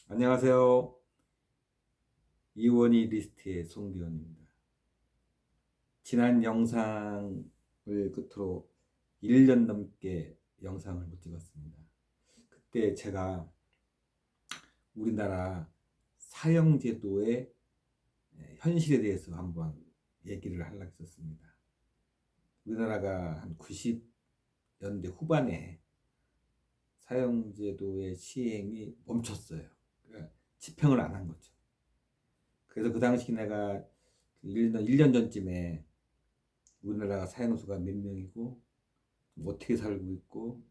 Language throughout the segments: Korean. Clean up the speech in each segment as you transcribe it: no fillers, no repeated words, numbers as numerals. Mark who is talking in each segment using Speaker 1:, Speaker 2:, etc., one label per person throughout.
Speaker 1: 안녕하세요. 이원희 리스트의 송기원입니다. 지난 영상을 끝으로 1년 넘게 영상을 못 찍었습니다. 그때 제가 우리나라 사형제도의 현실에 대해서 한번 얘기를 하려고 했었습니다. 우리나라가 한 90년대 후반에 사형제도의 시행이 멈췄어요. 그러니까 집행을 안 한 거죠. 그래서 그 당시 내가 1년 전쯤에 우리나라가 사형수가 몇 명이고 어떻게 살고 있고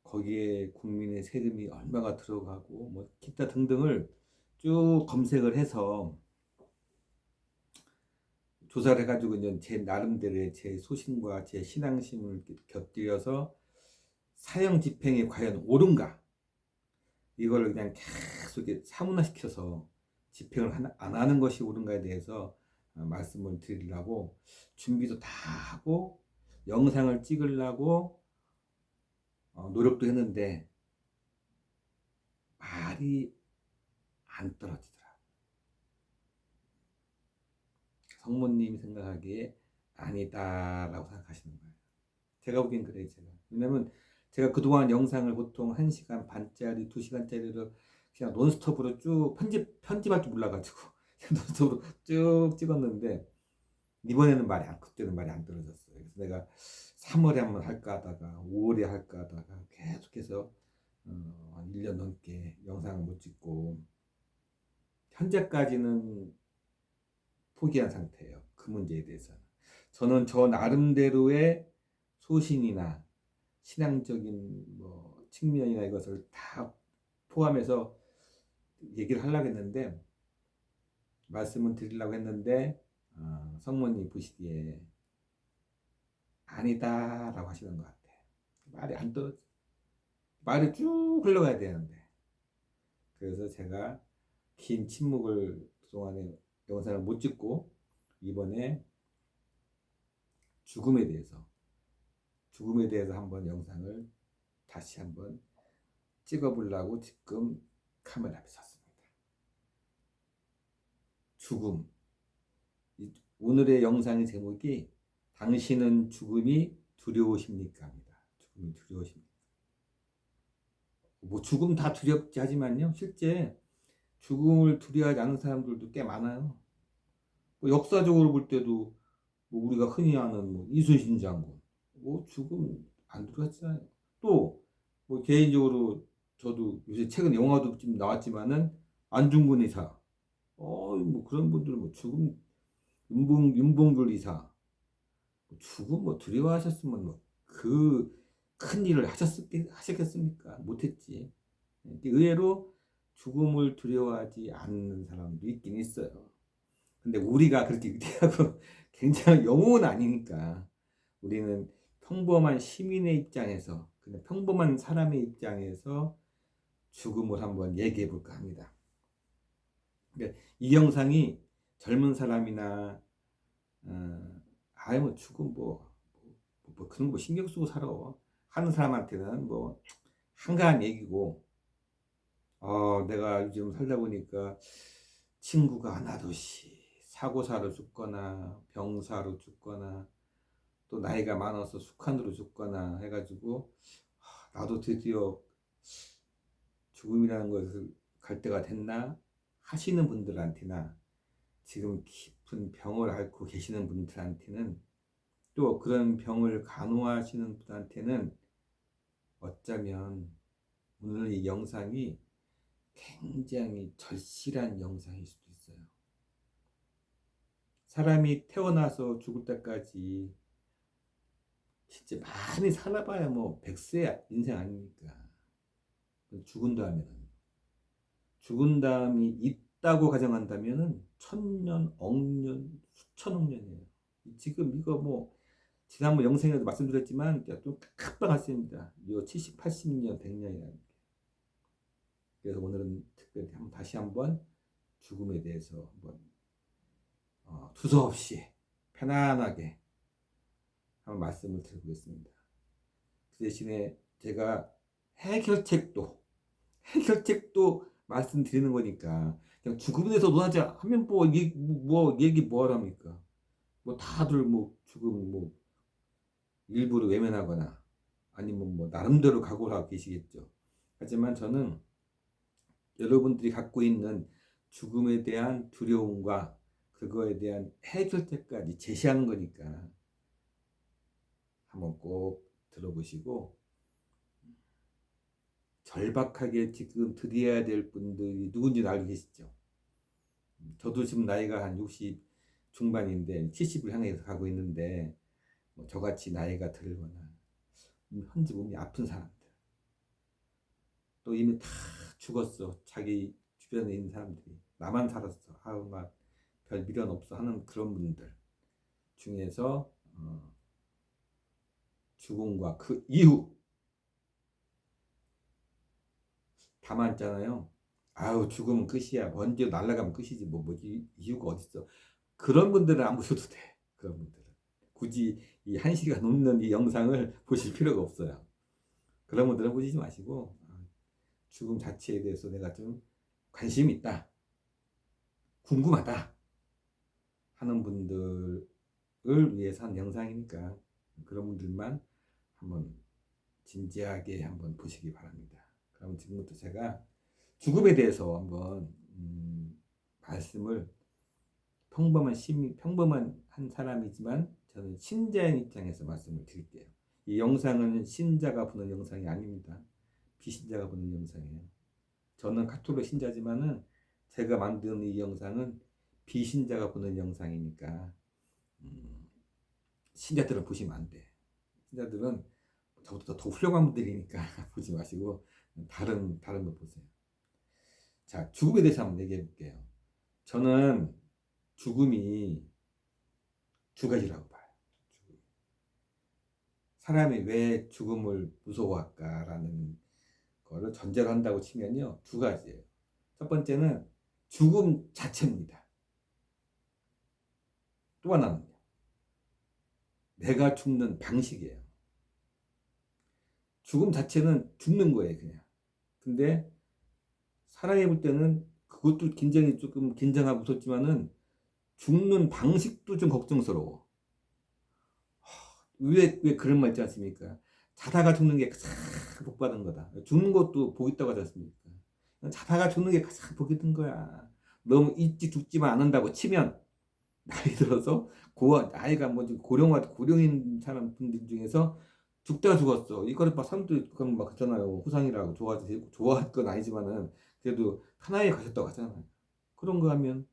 Speaker 1: 거기에 국민의 세금이 얼마가 들어가고 뭐 기타 등등을 쭉 검색을 해서 조사를 해가지고 이제 제 나름대로의 제 소신과 제 신앙심을 곁들여서 사형 집행이 과연 옳은가 이걸 그냥 계속 사문화시켜서 집행을 안 하는 것이 옳은가에 대해서 말씀을 드리려고 준비도 다 하고 영상을 찍으려고 노력도 했는데 말이 안 떨어지더라. 성모님이 생각하기에 아니다라고 생각하시는 거예요. 제가 보기엔 그래요. 왜냐면 제가 그동안 영상을 보통 1시간 반짜리 2시간짜리로 그냥 논스톱으로 쭉 편집할 줄 몰라가지고 논스톱으로 쭉 찍었는데 이번에는 그때는 말이 안 떨어졌어요. 그래서 내가 3월에 한번 할까 하다가 5월에 할까 하다가 계속해서 1년 넘게 영상을 못 찍고 현재까지는 포기한 상태예요. 그 문제에 대해서는. 저는 저 나름대로의 소신이나 신앙적인 뭐 측면이나 이것을 다 포함해서 얘기를 하려고 했는데 말씀을 드리려고 했는데 성모님 보시기에 아니다라고 하시는 것 같아요. 말이 안 떨어져. 말이 쭉 흘러가야 되는데. 그래서 제가 긴 침묵을 그동안에 영상을 못 찍고 이번에 죽음에 대해서 한번 영상을 다시 한번 찍어보려고 지금 카메라 앞에 섰습니다. 죽음. 오늘의 영상의 제목이 당신은 죽음이 두려우십니까? 입니다. 죽음이 두려우십니까? 뭐 죽음 다 두렵지 하지만요. 실제 죽음을 두려워하지 않는 사람들도 꽤 많아요. 뭐 역사적으로 볼 때도 뭐 우리가 흔히 아는 뭐 이순신 장군, 뭐 죽음 안 두려웠잖아요. 또 뭐 개인적으로 저도 요새 최근 영화도 좀 나왔지만은 안중근 의사, 뭐 그런 분들은 뭐 죽음 윤봉길 의사, 뭐 죽음 뭐 두려워하셨으면 뭐 그 큰 일을 하셨겠습니까? 못했지. 의외로 죽음을 두려워하지 않는 사람도 있긴 있어요. 근데 우리가 그렇게 위대하고 굉장히 영웅은 아니니까 우리는 평범한 시민의 입장에서 그냥 평범한 사람의 입장에서 죽음을 한번 얘기해 볼까 합니다. 그러니까 이 영상이 젊은 사람이나 뭐 죽음 뭐 그런 거 신경 쓰고 살아 하는 사람한테는 뭐 한가한 얘기고 내가 요즘 살다 보니까 친구가 하나둘씩 사고사로 죽거나 병사로 죽거나 또 나이가 많아서 숙환으로 죽거나 해가지고 나도 드디어 죽음이라는 것을 갈 때가 됐나 하시는 분들한테나 지금 깊은 병을 앓고 계시는 분들한테는 또 그런 병을 간호하시는 분한테는 어쩌면 오늘 이 영상이 굉장히 절실한 영상일 수도 있어요. 사람이 태어나서 죽을 때까지 진짜 많이 살아봐야 뭐 100세 인생 아닙니까? 죽은 다음이 있다고 가정한다면은 천년, 억년, 수천억 년이에요. 지금 이거 뭐 지난번 영상에도 말씀드렸지만 좀 금방 갔습니다. 이거 70, 80년, 100년이라는 게. 그래서 오늘은 특별히 다시 한번 죽음에 대해서 한번 두서없이 편안하게 한번 말씀을 드리겠습니다. 그 대신에 제가 해결책도 말씀드리는 거니까. 그냥 죽음에 대해서 논하자 하면 뭐 얘기 뭐 하랍니까? 뭐 다들 뭐 죽음 뭐 일부러 외면하거나 아니면 뭐 나름대로 각오를 하고 계시겠죠. 하지만 저는 여러분들이 갖고 있는 죽음에 대한 두려움과 그거에 대한 해결책까지 제시하는 거니까 한번 꼭 들어보시고, 절박하게 지금 드려야 될 분들이 누군지 알고 계시죠? 저도 지금 나이가 한 60 중반인데 70을 향해서 가고 있는데, 뭐 저같이 나이가 들거나 현재 몸이 아픈 사람들, 또 이미 다 죽었어, 자기 주변에 있는 사람들이 나만 살았어, 아우 막 별 미련 없어 하는 그런 분들 중에서 죽음과 그 이후 다 많잖아요. 아우 죽으면 끝이야, 언제 날아가면 끝이지, 뭐지 이유가 어딨어. 그런 분들은 안 보셔도 돼. 그런 분들은 굳이 이 1시간 넘는 이 영상을 보실 필요가 없어요. 그런 분들은 보시지 마시고, 죽음 자체에 대해서 내가 좀 관심이 있다, 궁금하다 하는 분들을 위해서 한 영상이니까 그런 분들만 한번 진지하게 한번 보시기 바랍니다. 그럼 지금부터 제가 죽음에 대해서 한번 말씀을, 평범한 한 사람이지만 저는 신자의 입장에서 말씀을 드릴게요. 이 영상은 신자가 보는 영상이 아닙니다. 비신자가 보는 영상이에요. 저는 카톨릭 신자지만은 제가 만든 이 영상은 비신자가 보는 영상이니까 신자들은 보시면 안 돼. 신자들은 저보다 더 훌륭한 분들이니까 보지 마시고 다른 거 보세요. 자, 죽음에 대해서 한번 얘기해 볼게요. 저는 죽음이 두 가지라고 봐요. 사람이 왜 죽음을 무서워할까라는 거를 전제로 한다고 치면요, 두 가지예요. 첫 번째는 죽음 자체입니다. 또 하나는요, 내가 죽는 방식이에요. 죽음 자체는 죽는 거예요, 그냥. 근데 사람이 볼 때는 그것도 굉장히 조금 긴장하고 무섭지만은 죽는 방식도 좀 걱정스러워. 왜 그런 말 있지 않습니까? 자다가 죽는 게 가장 복 받은 거다. 죽는 것도 복 있다고 하지 않습니까? 자다가 죽는 게 가장 복 있는 거야. 너무 일찍 죽지만 않는다고 치면 나이 들어서 아이가 뭐 고령인 사람 분들 중에서 죽다가 죽었어. 이거를 막 사람들이 막 그러잖아요. 후상이라고 좋아할 건 아니지만은 그래도 하나에 가셨다고 하잖아요. 그런 거 하면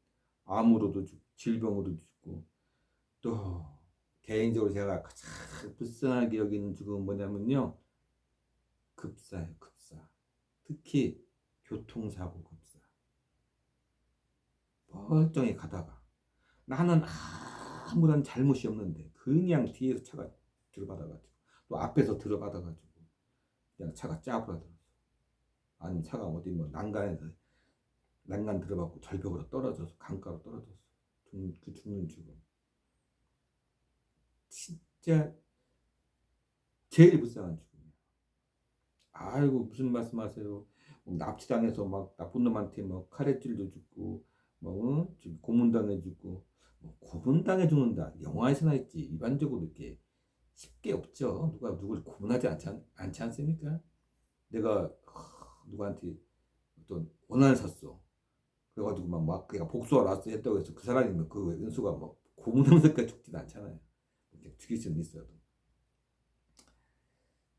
Speaker 1: 암으로도 죽고 질병으로도 죽고, 또 개인적으로 제가 가장 불쌍하게 여기는 죽음은 뭐냐면요, 급사예요. 급사. 특히 교통사고 급사. 멀쩡히 가다가 나는 아무런 잘못이 없는데 그냥 뒤에서 차가 들어받아가지고, 또 앞에서 들어받아가지고 그냥 차가 짜부라들었어. 아니면 차가 어디 뭐 난간 들어받고 절벽으로 떨어져서 강가로 떨어졌어. 그 죽는 죽음 진짜 제일 불쌍한 죽음이야. 아이고 무슨 말씀하세요. 뭐 납치당해서 막 나쁜 놈한테 뭐 카레질도 죽고, 뭐 고문당해 죽고, 뭐 고문당해 죽는다 영화에서나 있지, 일반적으로 이렇게 쉽게 없죠. 누가 누굴 고문하지 않지 않습니까? 내가 누구한테 어떤 원한을 샀어. 그래가지고 막 그냥 복수하러 왔어 했다고 해서 그 사람이 그 은수가 뭐 고문하면서까지 죽지는 않잖아요. 죽일 수는 있어도.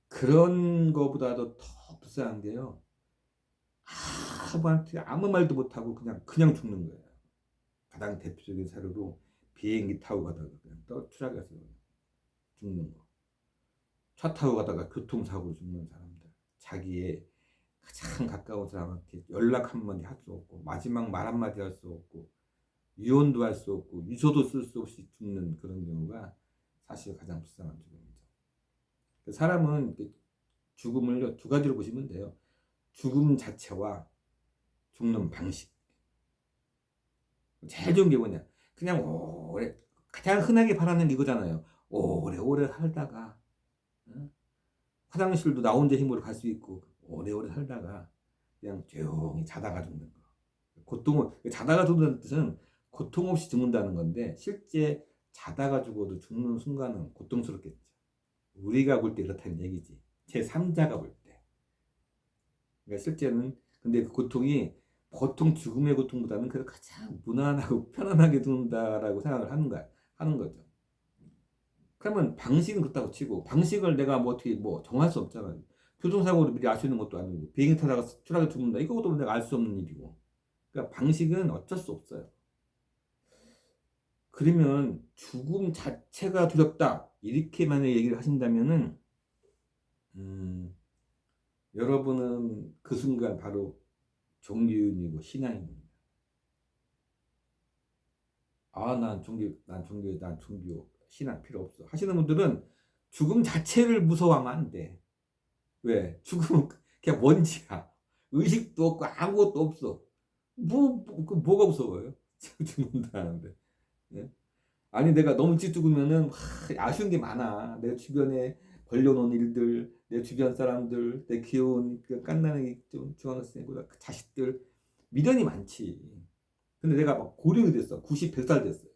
Speaker 1: 그런 거보다도 더 불쌍한 게요, 아무한테 아무 말도 못하고 그냥 죽는 거예요. 가장 대표적인 사례로 비행기 타고 가다가 그냥 추락해서 죽는 거. 차 타고 가다가 교통사고로 죽는 사람들. 자기의 가장 가까운 사람한테 연락 한마디 할 수 없고, 마지막 말 한마디 할 수 없고, 유언도 할 수 없고, 유서도 쓸 수 없이 죽는 그런 경우가 사실 가장 불쌍한 죽음이죠. 사람은 죽음을 두 가지로 보시면 돼요. 죽음 자체와 죽는 방식. 제일 좋은 게 뭐냐, 그냥 오래, 가장 흔하게 바라는 게 이거잖아요. 오래오래 살다가, 응? 화장실도 나 혼자 힘으로 갈 수 있고 오래오래 살다가 그냥 조용히 자다가 죽는 거. 고통을 자다가 죽는다는 뜻은 고통 없이 죽는다는 건데 실제 자다가 죽어도 죽는 순간은 고통스럽겠죠. 우리가 볼 때 그렇다는 얘기지. 제3자가 볼 때. 그러니까 실제는 근데 그 고통이 보통 죽음의 고통보다는 그래도 가장 무난하고 편안하게 죽는다라고 생각을 하는 거죠. 그러면 방식은 그렇다고 치고 방식을 내가 뭐 어떻게 뭐 정할 수 없잖아요. 교통사고를 미리 알 수 있는 것도 아니고 비행기 타다가 추락해 죽는다 이것도 내가 알 수 없는 일이고. 그러니까 방식은 어쩔 수 없어요. 그러면 죽음 자체가 두렵다 이렇게 만약 얘기를 하신다면은 여러분은 그 순간 바로 종교인이고 신앙인입니다. 난 종교 신앙 필요 없어 하시는 분들은 죽음 자체를 무서워하면 안 돼. 왜? 죽음은 그냥 먼지야. 의식도 없고 아무것도 없어. 뭐가 무서워요? 죽는다는데. 예? 아니 내가 너무 일찍 죽으면은 아쉬운 게 많아. 내 주변에 벌려놓은 일들, 내 주변 사람들, 내 귀여운 그 깐난아기 좀 중학생보다 그 자식들 미련이 많지. 근데 내가 막 고령이 됐어. 90, 100살 됐어.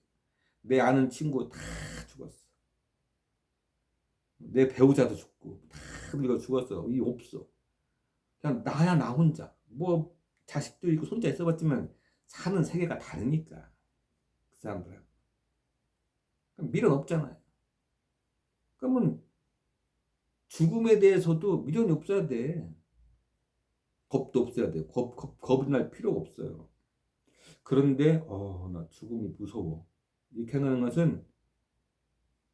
Speaker 1: 내 아는 친구 다 죽었어. 내 배우자도 죽고 다 늙어 죽었어. 이 없어. 그냥 나야 나 혼자. 뭐 자식도 있고 손자 있어봤지만 사는 세계가 다르니까 그 사람들하고 미련 없잖아요. 그러면 죽음에 대해서도 미련이 없어야 돼. 겁도 없어야 돼. 겁이 날 필요가 없어요. 그런데 나 죽음이 무서워. 이렇게 하는 것은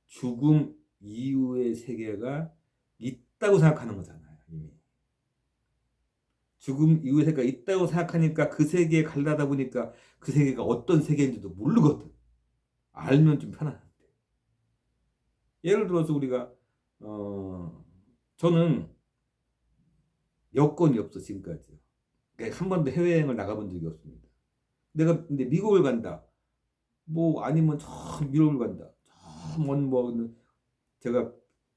Speaker 1: 죽음 이후의 세계가 있다고 생각하는 거잖아요. 이미. 죽음 이후의 세계가 있다고 생각하니까 그 세계에 가려다 보니까 그 세계가 어떤 세계인지도 모르거든. 알면 좀 편안한데. 예를 들어서 우리가 저는 여건이 없어 지금까지. 그러니까 한 번도 해외여행을 나가본 적이 없습니다. 내가 근데 미국을 간다. 뭐 아니면 저 유럽을 간다. 저먼뭐 제가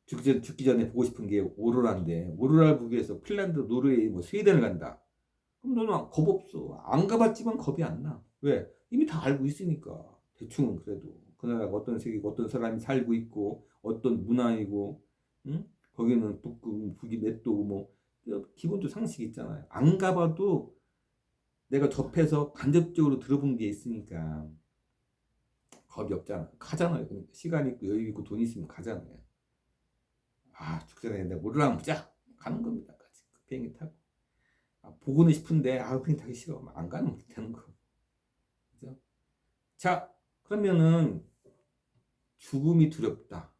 Speaker 1: 죽기 전에 보고 싶은 게 오로라인데 오로라를 보기 위해서 핀란드, 노르웨이, 뭐 스웨덴을 간다. 그럼 너는 겁 없어. 안 가봤지만 겁이 안 나. 왜? 이미 다 알고 있으니까. 대충은 그래도 그 나라가 어떤 세계고 어떤 사람이 살고 있고 어떤 문화이고 응? 거기는 북극, 북이 몇 도고 뭐 기본적으로 상식이 있잖아요. 안 가봐도 내가 접해서 간접적으로 들어본 게 있으니까 겁이 없잖아. 가잖아요. 시간 있고 여유 있고 돈 있으면 가잖아요. 죽기 전에 내가 모르라면 보자. 가는 겁니다. 같이 비행기 타고. 보고는 싶은데 비행기 타기 싫어. 안 가는 되는 거. 그죠? 자, 그러면은 죽음이 두렵다.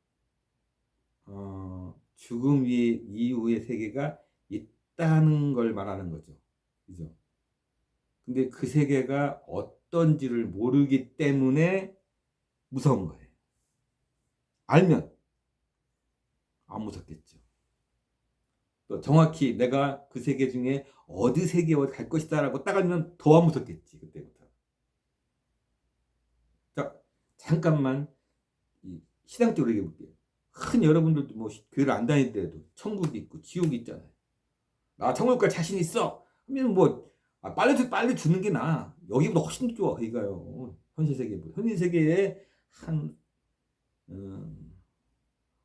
Speaker 1: 죽음 이후의 세계가 있다는 걸 말하는 거죠. 그죠? 근데 그 세계가 어떤지를 모르기 때문에 무서운 거예요. 알면 안 무섭겠죠. 또 정확히 내가 그 세계 중에 어디 세계에 갈 것이다라고 딱 알면 더 안 무섭겠지. 그때부터. 자, 잠깐만 신앙적으로 얘기해 볼게요. 여러분들도 뭐 교회를 안 다니더라도 천국이 있고 지옥이 있잖아요. 나 천국 갈 자신 있어. 그러면 뭐 빨리 죽는 게 나아. 여기보다 훨씬 좋아. 이거요. 현실 세계보다. 현실 세계에 한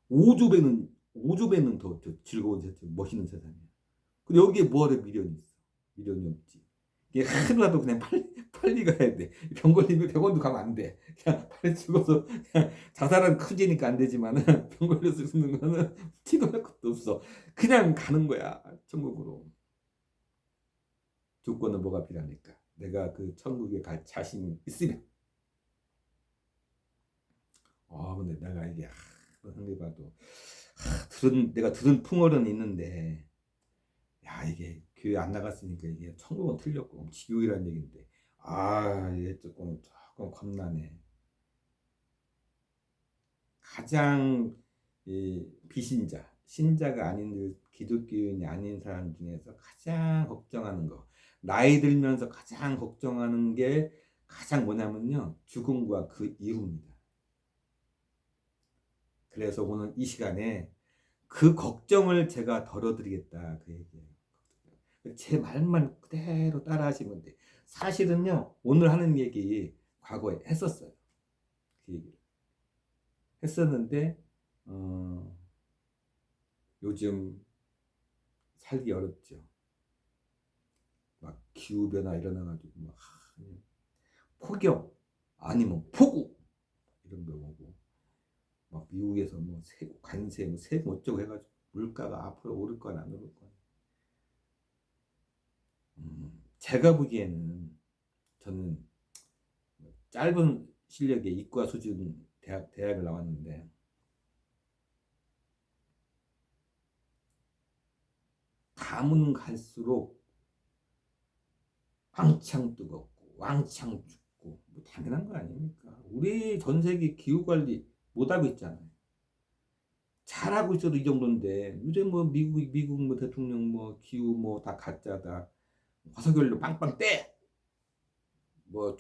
Speaker 1: 5조 배는 더 즐거운 세상, 멋있는 세상이야. 근데 여기에 뭐하러 미련이 있어? 미련이 없지. 이게 하루라도 그냥 빨리 가야 돼. 병 걸리면 병원도 가면 안 돼. 그냥 빨리 죽어서 그냥 자살은 큰 죄니까 안 되지만은 병 걸려서 죽는 거는 티도 날 것도 없어. 그냥 가는 거야. 천국으로. 조건은 뭐가 필요합니까? 내가 그 천국에 갈 자신이 있으면. 근데 내가 이게 상대봐도 내가 들은 풍월은 있는데 야 이게 교회 안 나갔으니까 이게 천국은 틀렸고 지옥이라는 얘기인데 이게 조금 겁나네. 가장 신자가 아닌 기독교인이 아닌 사람 중에서 가장 걱정하는 거, 나이 들면서 가장 걱정하는 게 가장 뭐냐면요, 죽음과 그 이후입니다. 그래서 오늘 이 시간에 그 걱정을 제가 덜어드리겠다 그 얘기예요. 제 말만 그대로 따라 하시면 돼. 사실은요, 오늘 하는 얘기 과거에 했었어요. 그 얘기를. 했었는데, 어, 요즘 살기 어렵죠. 막 기후변화 일어나가지고, 막, 폭염, 아니면 폭우, 이런 거 오고, 막 미국에서 뭐 관세, 뭐 세금 어쩌고 해가지고, 물가가 앞으로 오를 거나 안 오를 거나. 제가 보기에는 저는 짧은 실력에 이과 수준 대학을 나왔는데 가면 갈수록 왕창 뜨겁고 왕창 춥고 뭐 당연한 거 아닙니까? 우리 전 세계 기후 관리 못하고 있잖아요. 잘하고 있어도 이 정도인데 요새 뭐 미국 뭐 대통령 뭐 기후 뭐 다 가짜다. 화석연료 빵빵 떼. 뭐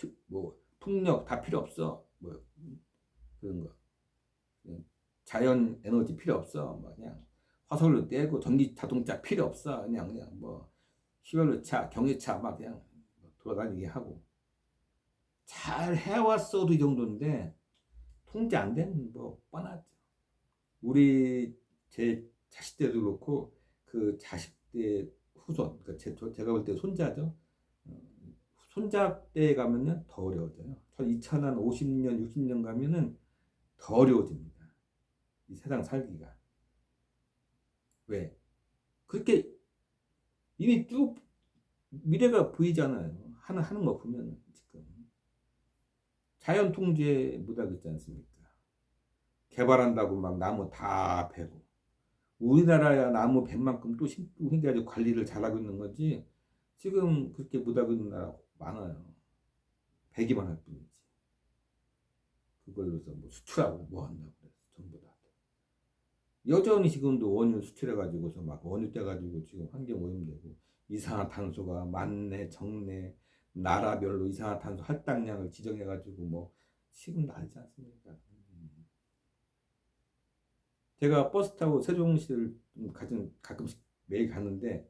Speaker 1: 풍력 다 필요 없어. 뭐 그런 거. 자연 에너지 필요 없어. 뭐 그냥 화석연료 떼고 전기 자동차 필요 없어. 그냥 뭐 휘발유차, 경유차 막 그냥 돌아다니게 하고 잘 해왔어도 이 정도인데 통제 안 되는 뭐 뻔하죠. 우리 제 자식 때도 그렇고 그 자식 때 후손, 그러니까 제가 볼 때 손자죠. 어, 손자 때 가면은 더 어려워져요. 2050년, 60년 가면은 더 어려워집니다. 이 세상 살기가. 왜? 그렇게 이미 쭉 미래가 보이잖아요. 하는 거 보면 지금 자연 통제 못하고 있지 않습니까? 개발한다고 막 나무 다 베고 우리나라야 나무 벤 만큼 또 심고 해가지고 관리를 잘하고 있는 거지 지금 그렇게 못하고 있는 나라 많아요. 베기만 할 뿐이지. 그걸로서 뭐 수출하고 뭐 한다고 그래서 전부 다 여전히 지금도 원유 수출해가지고서 막 원유 떼가지고 지금 환경 오염되고 이산화탄소가 만내 정내 나라별로 이산화탄소 할당량을 지정해가지고 뭐 지금 나지 않습니까? 제가 버스 타고 세종시를 가끔씩 매일 가는데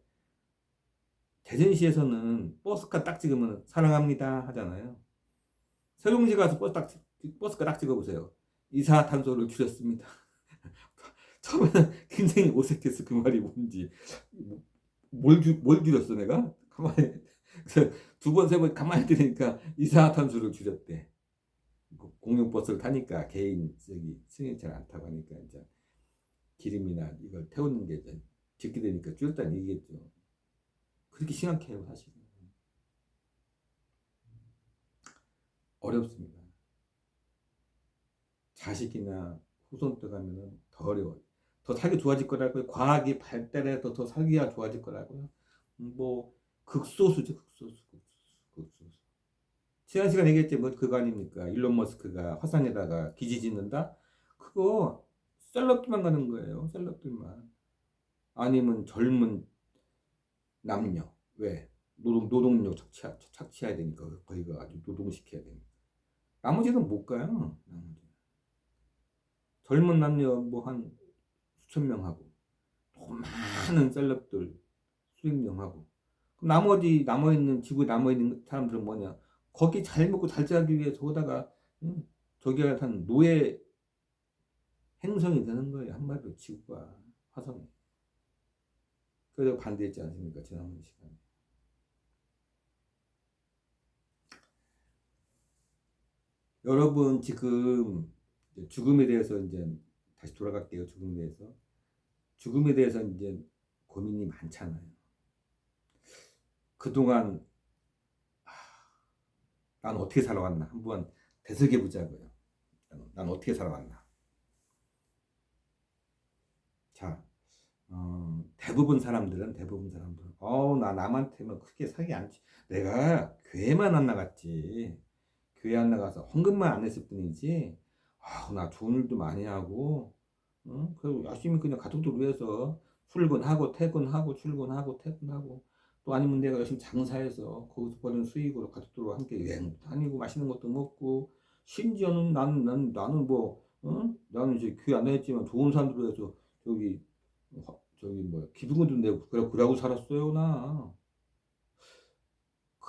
Speaker 1: 대전시에서는 버스가 딱 찍으면 사랑합니다 하잖아요. 세종시 가서 버스가 딱 찍어보세요. 이산화탄소를 줄였습니다. 처음에는 굉장히 어색했어. 그 말이 뭔지. 뭘 줄였어 내가? 가만히 두 번, 세 번 가만히 들으니까 이산화탄소를 줄였대. 공용버스를 타니까 개인 승용차를 안 타고 하니까 이제 기름이나 이걸 태우는 게 이제 적게 되니까 줄였다는 얘기겠죠. 그렇게 심각해요, 사실은. 어렵습니다. 자식이나 후손 때 가면은 더 어려워요. 더 살기 좋아질 거라고요. 과학이 발달해서 더 살기가 좋아질 거라고요. 뭐 극소수죠, 극소수. 지난 시간 얘기했지, 뭐 그거 아닙니까? 일론 머스크가 화산에다가 기지 짓는다? 그거 셀럽들만 가는 거예요, 셀럽들만. 아니면 젊은 남녀. 왜? 노동력 착취해야 되니까 거기 가가지고 노동시켜야 되니까. 나머지는 못 가요. 나머지. 젊은 남녀 뭐 한 수천 명 하고 또 많은 셀럽들 수백 명 하고 그럼 나머지 남아있는 지구에 남아있는 사람들은 뭐냐? 거기 잘 먹고 잘 자기 위해서 거기다가 저기가 한 노예 행성이 되는 거예요. 한마디로 지구가 화성이. 그래서 반대했지 않습니까? 지난번 시간에. 여러분 지금 죽음에 대해서 이제 다시 돌아갈게요. 죽음에 대해서 이제 고민이 많잖아요. 그동안 난 어떻게 살아왔나 한번 되새겨 보자고요. 난 어떻게 살아왔나. 자, 대부분 사람들은 나 남한테는 크게 사기 안 치. 내가 교회만 안 나갔지. 교회 안 나가서 헌금만 안 했을 뿐이지. 나 좋은 일도 많이 하고, 그리고 열심히 그냥 가족들 위해서 출근하고 퇴근하고 출근하고 퇴근하고 또 아니면 내가 열심히 장사해서 거기서 버는 수익으로 가족들과 함께 여행 다니고 맛있는 것도 먹고 심지어는 나는 뭐 나는 이제 교회 안 다녔지만 좋은 사람들로 해서 저기 저기 뭐 기부금도 내고 그러고 살았어요 나.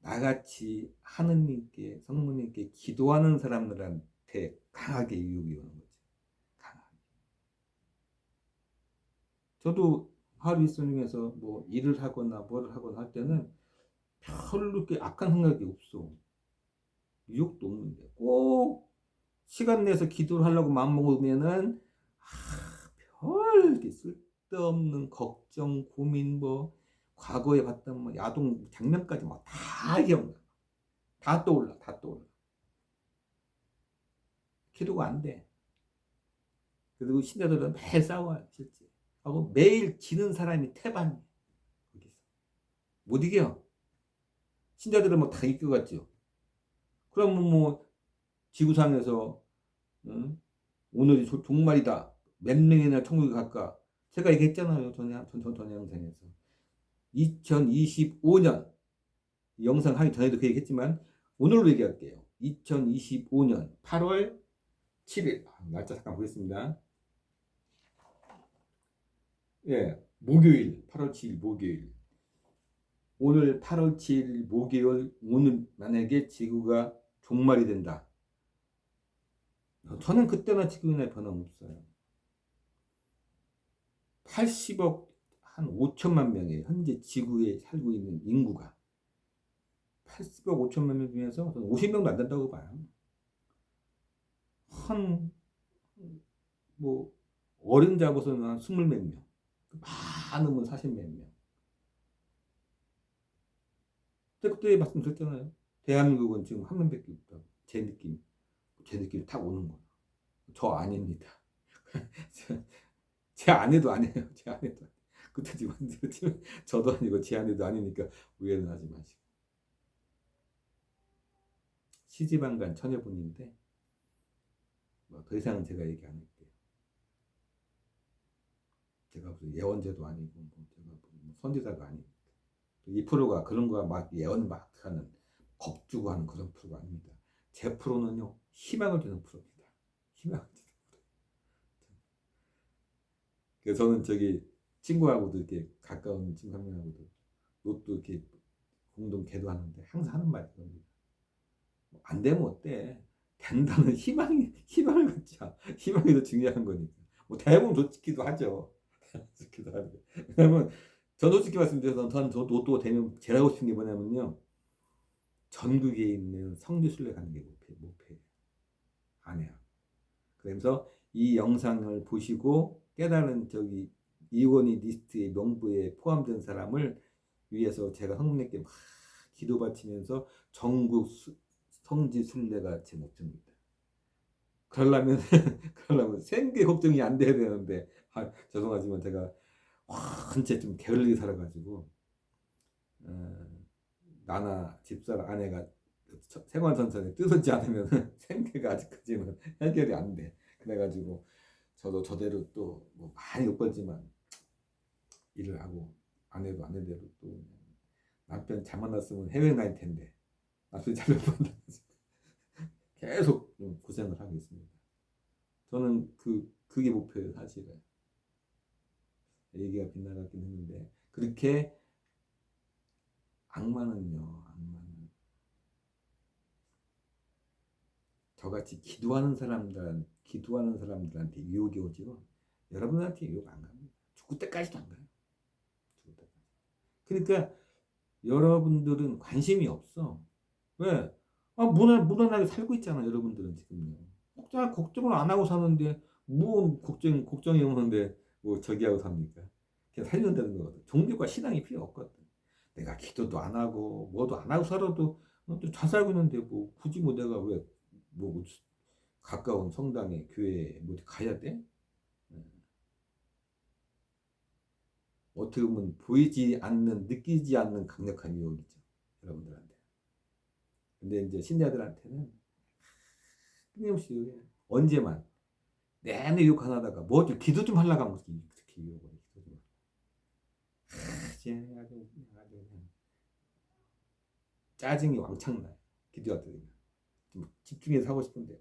Speaker 1: 나같이 하느님께 성모님께 기도하는 사람들한테 강하게 유혹이 오는 거지. 강하게. 저도 하루 일수 중에서 뭐 일을 하거나 뭐를 하거나 할 때는 별로 그렇게 악한 생각이 없어. 유혹도 없는데 꼭 시간 내서 기도를 하려고 마음먹으면은 별 쓸데없는 걱정, 고민, 뭐 과거에 봤던 뭐 야동 장면까지 막 다 기억나. 다 떠올라. 기도가 안 돼. 그리고 신자들은 매일 싸워요, 실제. 하고 매일 지는 사람이 태반이에요. 거기서. 못 이겨. 신자들은 뭐 다 이겨갔죠. 그러면 뭐 지구상에서 오늘이 종말이다. 몇 명이나 천국에 갈까? 제가 얘기했잖아요. 전 영상에서. 2025년 영상 하기 전에도 그 얘기했지만 오늘로 얘기할게요. 2025년 8월 7일 날짜 잠깐 보겠습니다. 예, 목요일 8월 7일 목요일. 오늘 8월 7일 목요일 오늘 만약에 지구가 종말이 된다. 저는 그때나 지금이나 변함없어요. 80억 한 5천만 명이에요. 현재 지구에 살고 있는 인구가. 80억 5천만 명 중에서 50명도 안 된다고 봐요. 뭐 어른 잡아서는 한 20몇 명. 많으면 40몇 명. 그때 말씀드렸잖아요. 대한민국은 지금 한 명밖에 없다고. 제 느낌이 딱 오는 거예요. 저 아닙니다. 제 아내도 아니에요. 제 아내도. 그때 지금 저도 아니고 제 아내도 아니니까 오해는 하지 마시고. 시집안간 처녀분인데 뭐 더 이상은 제가 얘기 안 할게요. 제가 무슨 예언자도 아니고 뭐 제가 뭐 선지자가 아니고 이 프로가 그런 거 막 예언 막 하는 겁주고 하는 그런 프로가 아닙니다. 제 프로는요 희망을 주는 프로입니다. 희망을 주는 프로. 그래서 저는 저기 친구하고도 이렇게 가까운 친구 한 명하고도 로또 이렇게 공동 기도하는데 항상 하는 말이 그겁니다. 안 되면 어때? 된다는 희망을 갖자. 희망이 더 중요한 거니까. 뭐 대부분 좋기도 하죠. 좋기도 하는데. 왜냐면 저 솔직히 말씀드려서 전 로또 되면 제일 하고 싶은 게 뭐냐면요. 전국에 있는 성지순례 가는 게 목표예요. 안 해요. 그래서 이 영상을 보시고 깨달은 저기 이원희 리스트의 명부에 포함된 사람을 위해서 제가 성령님께 막 기도 바치면서 전국 성지 순례가 제 목표입니다. 그러려면 생계 걱정이 안 돼야 되는데 죄송하지만 제가 한채 좀 게을리게 살아가지고 나나 집사람 아내가 생활전선에 뜨지 않으면 생계가 아직까지는 해결이 안 돼. 그래가지고 저도 저대로 또 뭐 많이 못 벌지만 일을 하고 아내도 아내대로 또 남편 잘 만났으면 해외 나일 텐데 남편 잘못 만나가지고 계속 좀 고생을 하고 있습니다. 저는 그게 목표예요 사실은. 얘기가 빗나갔긴 했는데 그렇게 악마는 저같이 기도하는 사람들한테 유혹이 오지요. 여러분한테 유혹 안 갑니다. 죽을 때까지도 안 가요. 죽을 때까지. 그러니까 여러분들은 관심이 없어. 왜? 무난하게 살고 있잖아. 여러분들은 지금요. 걱정을 안 하고 사는데 뭐 걱정이 없는데 뭐 저기 하고 삽니까? 그냥 살면 되는 거거든. 종교가 신앙이 필요 없거든. 내가 기도도 안 하고 뭐도 안 하고 살아도 잘 살고 있는데 뭐 굳이 뭐 내가 왜 뭐 가까운 성당에 교회에 뭐 가야 돼? 어떻게 보면 보이지 않는 느끼지 않는 강력한 유혹이죠. 여러분들한테. 근데 이제 신자들한테는 끊임없이 언제만 내내 유혹 하나다가 뭐 좀 기도 좀 하려고 하면 그렇게 유혹을 기도 좀 아주 짜증이 왕창 나요. 기도할 때 좀 집중해서 하고 싶은데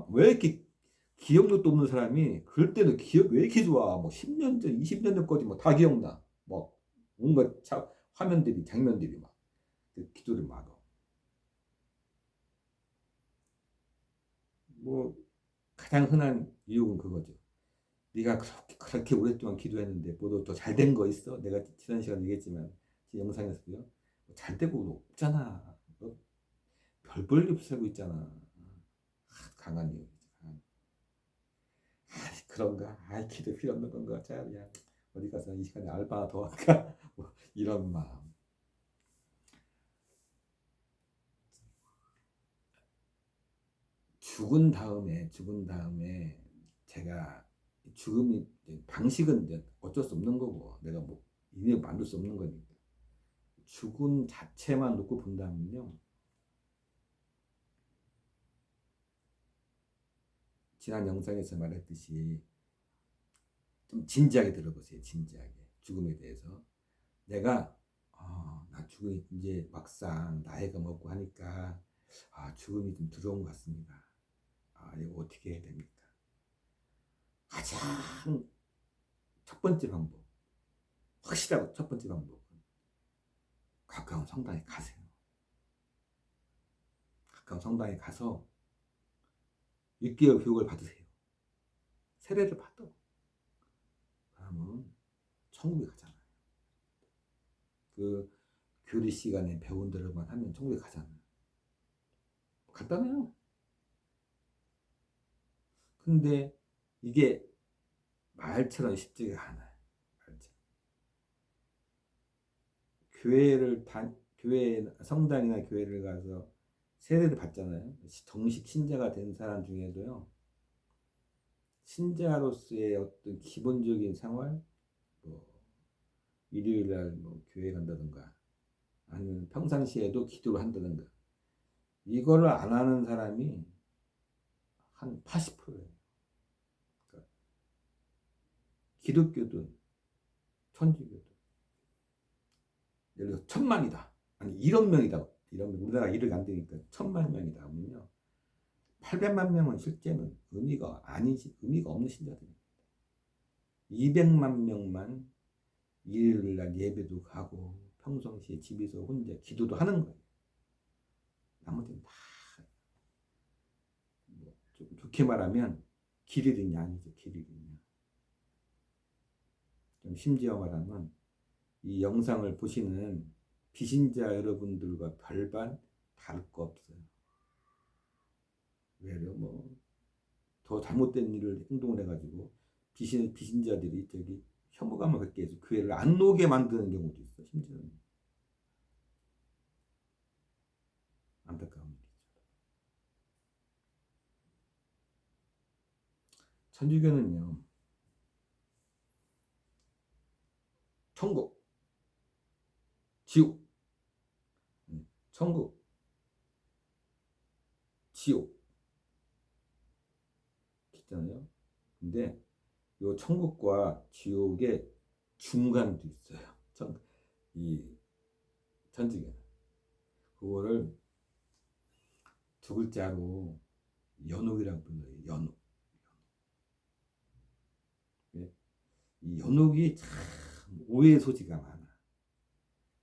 Speaker 1: 왜 이렇게 기억력도 없는 사람이 그럴 때는 기억 왜 이렇게 좋아? 뭐 10년 전, 20년 전까지 뭐 다 기억나. 뭐 뭔가 화면들이 장면들이 막 기도를 막아. 뭐 가장 흔한 유혹은 그거죠. 네가 그렇게 오랫동안 기도했는데 뭐도 더 잘 된 거 있어? 내가 지난 시간에 얘기했지만 제 영상에서도요. 잘 되고 없잖아. 너 별 볼 일 없이 살고 있잖아. 강한 이유. 그런가? 기도 필요 없는 건가? 자, 그냥 어디 가서 이 시간에 알바 더 할까? 뭐 이런 마음. 죽은 다음에 제가 죽음이 방식은 이제 어쩔 수 없는 거고 내가 뭐 인연 만들 수 없는 거니까 죽음 자체만 놓고 본다면요. 지난 영상에서 말했듯이 좀 진지하게 들어보세요. 진지하게 죽음에 대해서 내가 나 죽음이 이제 막상 나이가 먹고 하니까 죽음이 좀 두려운 것 같습니다. 이거 어떻게 해야 됩니까? 가장 첫 번째 방법, 확실하고 첫 번째 방법은 가까운 성당에 가세요. 가까운 성당에 가서 6개월 교육을 받으세요. 세례를 받아. 그러면 천국에 가잖아요. 그 교리 시간에 배운 대로만 하면 천국에 가잖아요. 간단해요. 근데 이게 말처럼 쉽지가 않아요. 말처럼. 교회 성당이나 교회를 가서 세례를 받잖아요. 정식 신자가 된 사람 중에도요. 신자로서의 어떤 기본적인 생활, 뭐 일요일 날뭐 교회 간다든가 아니면 평상시에도 기도를 한다든가 이거를 안 하는 사람이 한 80%예요. 그러니까 기독교든 천주교든 예를 들어 1,000만이다. 아니 1억 명이다. 이런 우리나라 1억 안 되니까 1,000만 명이다 하면요. 800만 명은 실제는 의미가 없는 신자들입니다. 200만 명만 일요일 날 예배도 가고 평상시에 집에서 혼자 기도도 하는 거예요. 나머지는 다 좀 좋게 말하면 길 잃은 양이죠. 길 잃은 양. 좀 심지어 말하면 이 영상을 보시는 비신자 여러분들과 별반 다를 거 없어요. 왜요? 뭐 더 잘못된 일을 행동을 해가지고 비신자들이 저기 혐오감을 갖게 해서 교회를 안 오게 만드는 경우도 있어. 심지어는 안타까운 일이죠. 천주교는요. 천국, 지옥, 천국, 지옥 있잖아요. 근데 요 천국과 지옥의 중간도 있어요. 이 천주교는 그거를 두 글자로 연옥이라고 불러요. 연옥. 이 연옥이 참 오해 소지가 많아.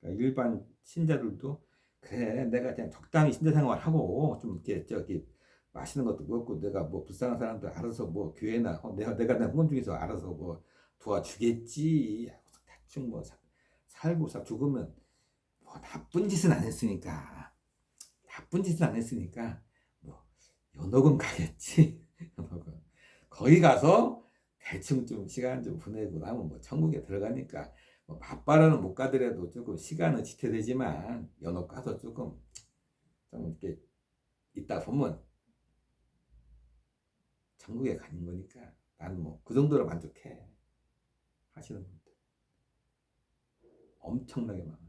Speaker 1: 그러니까 일반 신자들도 그래 내가 그냥 적당히 신자 생활하고 좀 이렇게 저기 맛있는 것도 먹고 내가 뭐 불쌍한 사람들 알아서 뭐 교회나 내가 내 헌금 중에서 알아서 뭐 도와주겠지 대충 뭐 살고 죽으면 뭐 나쁜 짓은 안 했으니까 뭐 연옥은 가겠지. 연옥은 거기 가서 대충 좀 시간 좀 보내고 나면 뭐 천국에 들어가니까 뭐 맞바라는 못 가더라도 조금 시간은 지체되지만 연옥 가서 조금 좀 이렇게 있다 보면 천국에 가는 거니까 나는 뭐 그 정도로 만족해 하시는 분들 엄청나게 많아요.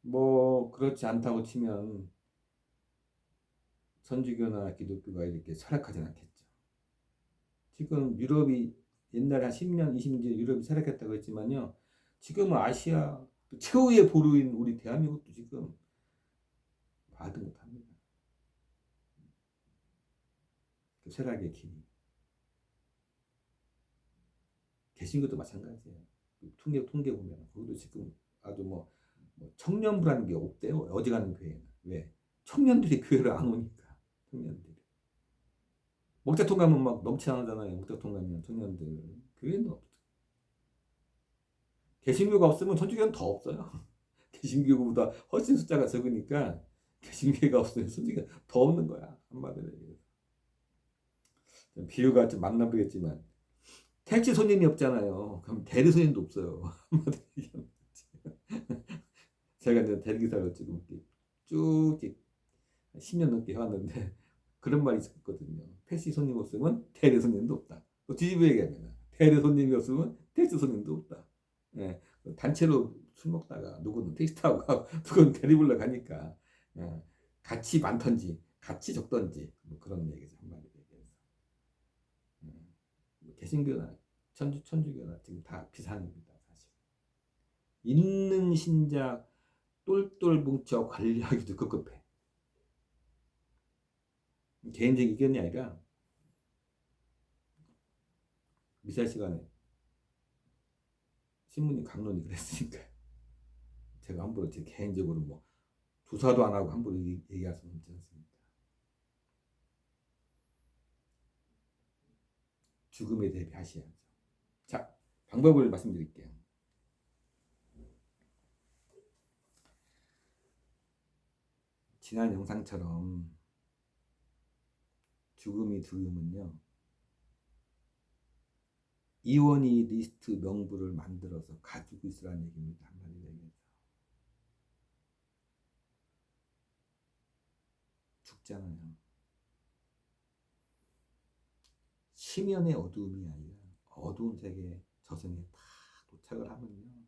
Speaker 1: 뭐 그렇지 않다고 치면 천주교나 기독교가 이렇게 설악하진 않겠죠. 지금 유럽이 옛날에 한 10년, 20년 전에 유럽이 쇠락했다고 했지만요. 지금은 아시아 최후의 보루인 우리 대한민국도 지금 말도 못합니다. 그 쇠락의 길이. 개신교도 마찬가지예요. 통계 보면 거기도 지금 아주 뭐 청년부라는 게 없대요. 어지간한 교회는. 왜? 청년들이 교회를 안 오니까. 청년들이. 목자통 가면 막 넘치나잖아요. 목자통 가면 청년들. 교회는 없어. 개신교가 없으면 천주교는 더 없어요. 개신교보다 훨씬 숫자가 적으니까 개신교가 없으면 천주교가 더 없는 거야. 한마디로 얘기해서. 비유가 좀 맞나 보겠지만 택시 손님이 없잖아요. 그럼 대리 손님도 없어요. 한마디로 얘기하면. 제가 이제 대리기사로 지금 쭉 10년 넘게 해왔는데 그런 말이 있었거든요. 택시 손님 없으면 대리 손님도 없다. 또 뒤집어 얘기하면 대리 손님이 없으면 택시 손님도 없다. 예, 단체로 술 먹다가 누구는 택시 타고 가고 누구는 대리 불러 가니까 예, 같이 많던지 같이 적던지 뭐 그런 얘기죠. 한마디로 얘기해서. 개신교나 천주교나 지금 다 비상입니다. 사실. 있는 신자 똘똘 뭉쳐 관리하기도 급급해. 개인적 의견이 아니라 미사 시간에 신부님 강론이 그랬으니까 제가 함부로 제 개인적으로 뭐 조사도 안 하고 함부로 얘기할 수는 없지 않습니까? 죽음에 대비하셔야죠. 자, 방법을 말씀드릴게요. 지난 영상처럼 죽음이 두려우면요. 이원희 리스트 명부를 만들어서 가지고 있으라는 얘기입니다. 한마디로 얘기해서. 죽잖아요. 심연의 어두움이 아니라 어두운 세계 저승에 다 도착을 하면요.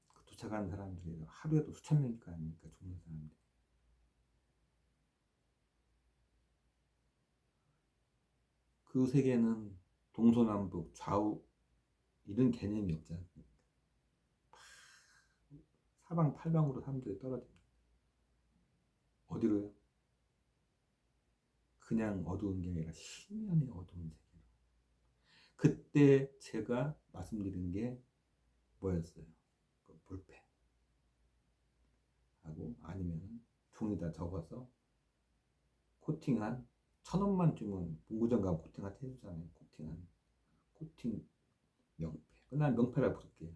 Speaker 1: 그 도착한 사람들이 하루에도 수천 명일 거 아닙니까? 죽는 사람들. 그 세계는 동서남북 좌우 이런 개념이 없지 않습니까? 사방팔방으로 사람들이 떨어집니다. 어디로요? 그냥 어두운 게 아니라 심연의 어두운 세계로. 그때 제가 말씀드린 게 뭐였어요? 그 볼펜 하고 아니면 종이다 적어서 코팅한 1,000원만 주면 문구점 가면 코팅한 해주잖아요. 코팅 명패. 그날 명패라 부를게요.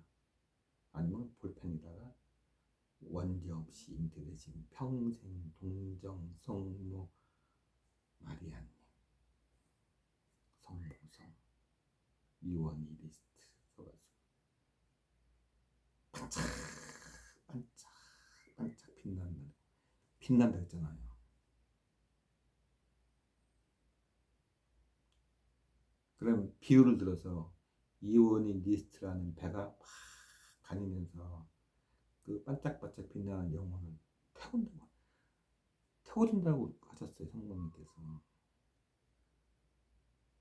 Speaker 1: 아니면 볼펜에다가 원지 없이 임대되신 평생 동정 성모 마리아님 성모성 이원희 리스트 써가지고 반짝 반짝 반짝 빛난다 했잖아요. 그럼 비유를 들어서 이원희 리스트라는 배가 막 다니면서 그 반짝반짝 빛나는 영혼을 태워준다고 하셨어요. 성모님께서.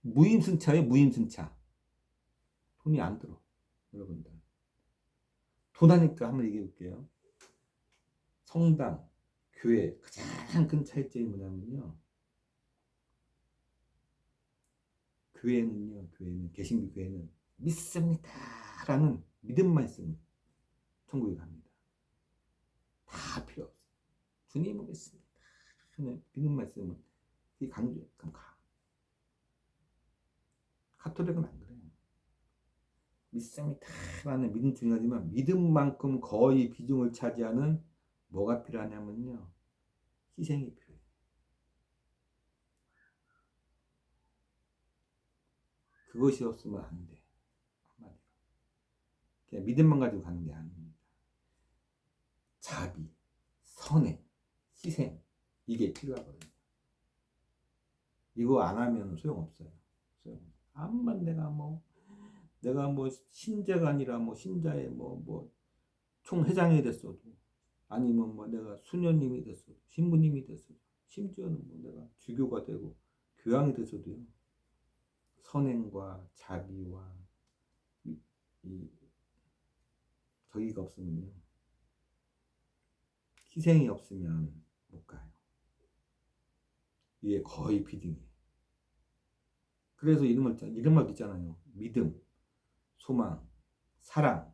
Speaker 1: 무임승차예요. 무임승차. 돈이 안 들어. 여러분들. 돈 하니까 한번 얘기해 볼게요. 성당, 교회 가장 큰 차이점이 뭐냐면요. 교회는 개신교 교회는 믿습니다라는 믿음만 있으면 천국에 갑니다. 다 필요 없어요. 주님을 믿습니다. 믿음만 있으면 이 강조해. 그럼 가. 카톨릭은 안 그래요. 믿습니다라는 믿음 중요하지만 믿음만큼 거의 비중을 차지하는 뭐가 필요하냐면요. 희생이 필요해요. 그것이 없으면 안 돼. 한마디로. 그냥 믿음만 가지고 가는 게 아닙니다. 자비, 선행, 희생 이게 필요하거든요. 이거 안 하면 소용없어요. 암만 내가 뭐 신자가 아니라 뭐 신자의 뭐 총회장이 됐어도 아니면 뭐 내가 수녀님이 됐어도 신부님이 됐어도 심지어는 뭐 내가 주교가 되고 교황이 됐어도요. 선행과 자비와 이 저기가 없으면요. 희생이 없으면 못 가요. 이게 거의 비등이에요. 그래서 이런 말도 있잖아요. 믿음, 소망, 사랑,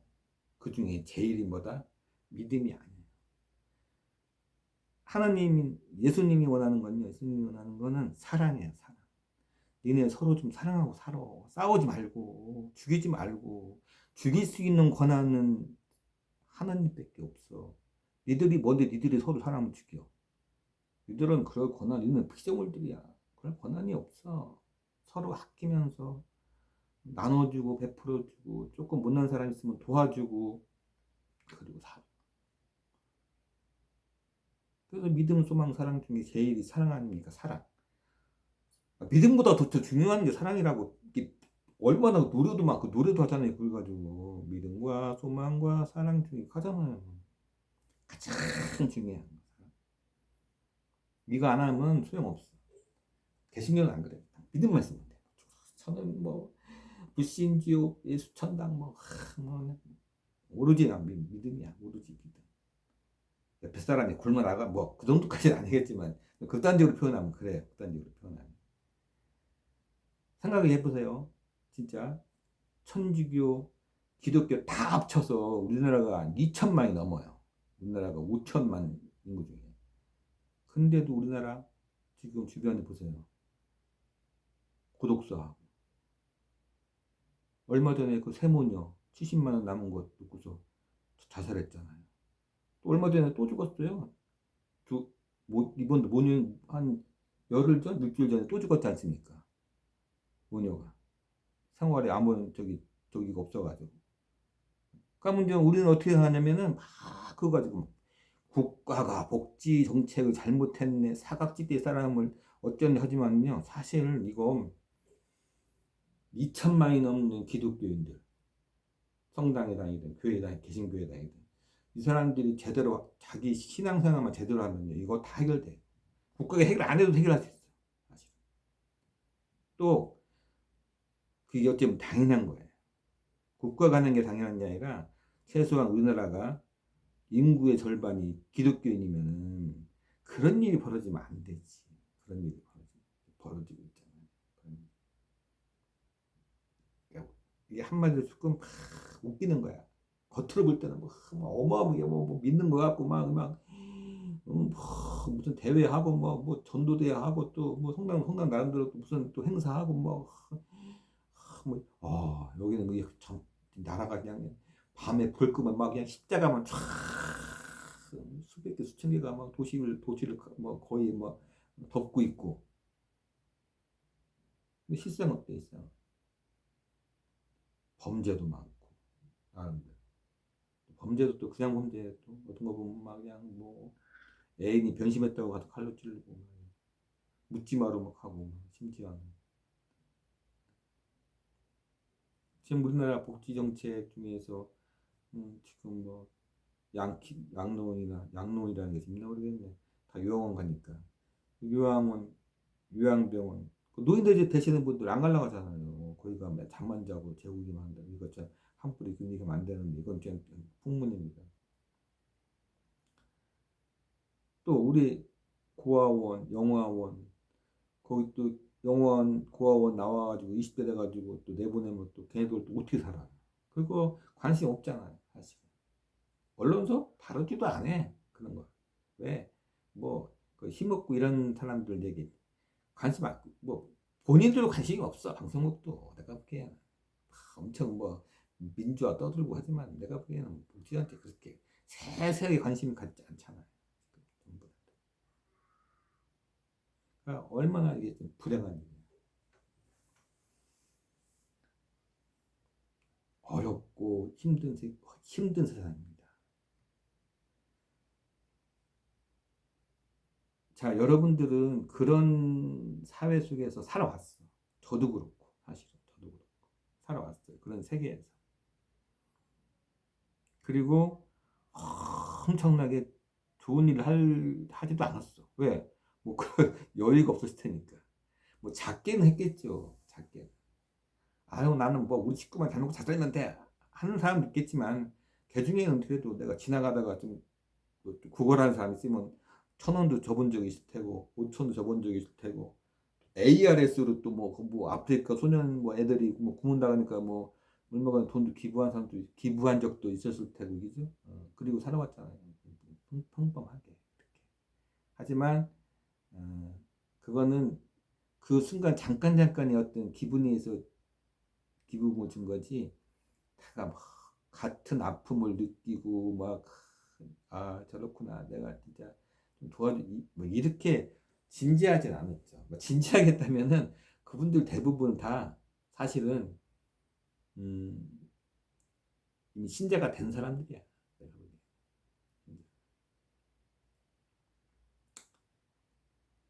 Speaker 1: 그 중에 제일이 뭐다? 믿음이 아니에요. 하나님, 예수님이 원하는 건요. 예수님이 원하는 거는 사랑이에요. 사랑. 니네 서로 좀 사랑하고 살아. 싸우지 말고, 죽이지 말고. 죽일 수 있는 권한은 하나님밖에 없어. 니들이 뭔데 니들이 서로 사람을 죽여. 니들은 그럴 권한, 니는 피조물들이야. 그럴 권한이 없어. 서로 아끼면서 나눠주고 베풀어주고 조금 못난 사람 있으면 도와주고 그리고 살아. 그래서 믿음, 소망, 사랑 중에 제일이 사랑 아닙니까? 사랑. 믿음보다 더 중요한 게 사랑이라고. 이게 얼마나 노래도 많고 노래도 하잖아요. 그래가지고 믿음과 소망과 사랑 중에 가잖아요. 가장 중요한 거. 이거 안 하면 소용없어. 개신교는 안 그래. 믿음만 있으면 돼. 저는 뭐 불신지옥, 예수천당 뭐 오로지 믿음이야. 오로지 믿음. 옆에 사람이 굶어 나가 뭐 그 정도까지는 아니겠지만 극단적으로 표현하면 그래. 극단적으로 표현하면 생각을 해보세요. 진짜 천주교, 기독교 다 합쳐서 우리나라가 2천만이 넘어요. 우리나라가 5천만 인구 중에. 근데도 우리나라 지금 주변에 보세요. 고독사하고 얼마 전에 그 세모녀 70만 원 남은 것 놓고서 자살했잖아요. 또 얼마 전에 또 죽었어요. 이번 모녀 한 열흘 전, 일주일 전에 또 죽었지 않습니까? 모녀가 생활에 아무런 저기가 없어가지고. 그러니까 문제는 우리는 어떻게 하냐면은 막 그거 가지고 국가가 복지 정책을 잘못했네, 사각지대 사람을 어쩌네 하지만요, 사실 이거 2천만이 넘는 기독교인들, 성당에 다니든 교회 다니든 개신교회 다니든 이 사람들이 제대로 자기 신앙생활만 제대로 하면요 이거 다 해결돼. 국가가 해결 안 해도 해결할 수 있어. 사실 또 그게 어쩌면 당연한 거예요. 국가가 하는 게 당연한 게 아니라 최소한 우리나라가 인구의 절반이 기독교인이면은 그런 일이 벌어지면 안 되지. 그런 일이 벌어지고 있잖아요. 그러니까 이게 한마디로 조금 막 웃기는 거야. 겉으로 볼 때는 어마어마하게 믿는 거 같고 무슨 대회하고 뭐 전도대회 하고 또 뭐 성당 나름대로 또 무슨 또 행사하고 여기는 참 나라가 그냥 밤에 불 끄면 막 그냥 십자가만 쫙 수백 개 수천 개가 막 도시를 뭐 거의 뭐 덮고 있고. 근데 실상 어때 있어? 범죄도 많고 나름대로. 범죄도 또 그냥 범죄 또 어떤 거 보면 막 그냥 뭐 애인이 변심했다고 가서 칼로 찌르고 묻지마로 막 하고 심지어는 지금 우리나라 복지 정책 중에서 지금 뭐 양로원이라는 게 있나 모르겠네. 다 요양원 가니까 요양원, 요양병원 그 노인들 되시는 분들 안 갈라 가잖아요. 거기 가면 잠만 자고 재우기만 한다. 이거 참 한뿌리 균이가 안 되는데 이건 좀 풍문입니다. 또 우리 고아원, 영아원 거기 또 영원 고아원 나와가지고 20대 돼가지고 또 내보내면 또 걔네들 또 어떻게 살아? 그거 관심 없잖아요, 사실. 언론서 다루지도 않아 그런 거. 왜? 뭐그 힘없고 이런 사람들 얘기 관심 안, 뭐 본인들도 관심이 없어. 방송국도 내가 보기에는 엄청 뭐 민주화 떠들고 하지만 내가 보기에는 복지한테 그렇게 세세하게 관심이 갖지 않잖아요. 전부 다. 그러니까 얼마나 이게 좀 불행한 일이야. 어렵고 힘든 세상입니다. 자, 여러분들은 그런 사회 속에서 살아왔어. 저도 그렇고, 사실은 저도 그렇고 살아왔어요. 그런 세계에서. 그리고 엄청나게 좋은 일을 하지도 않았어. 왜? 뭐 그런 여유가 없었을 테니까. 뭐 작게는 했겠죠. 작게. 아유 나는 뭐 우리 식구만 잘 먹고 잘 살면 돼. 하는 사람도 있겠지만 개 중에는 그래도 내가 지나가다가 좀 구걸하는 사람 있으면 1,000원도 줘본 적이 있을 테고 5천도 줘본 적이 있을 테고 ARS로 또 뭐 아프리카 소년 뭐 애들이 뭐 구문 당하니까 뭐 얼마간 돈도 기부한 사람도 기부한 적도 있었을 테고 그죠? 그리고 살아왔잖아요. 평범하게 이렇게. 하지만 그거는 그 순간 잠깐의 어떤 기분에서 기분을 준 거지. 다가 막 같은 아픔을 느끼고 막 저렇구나 내가 진짜 좀 도와줘 뭐 이렇게 진지하진 않았죠. 뭐 진지하겠다면은 그분들 대부분 다 사실은 음, 이미 신자가 된 사람들이야. 내가 보기엔.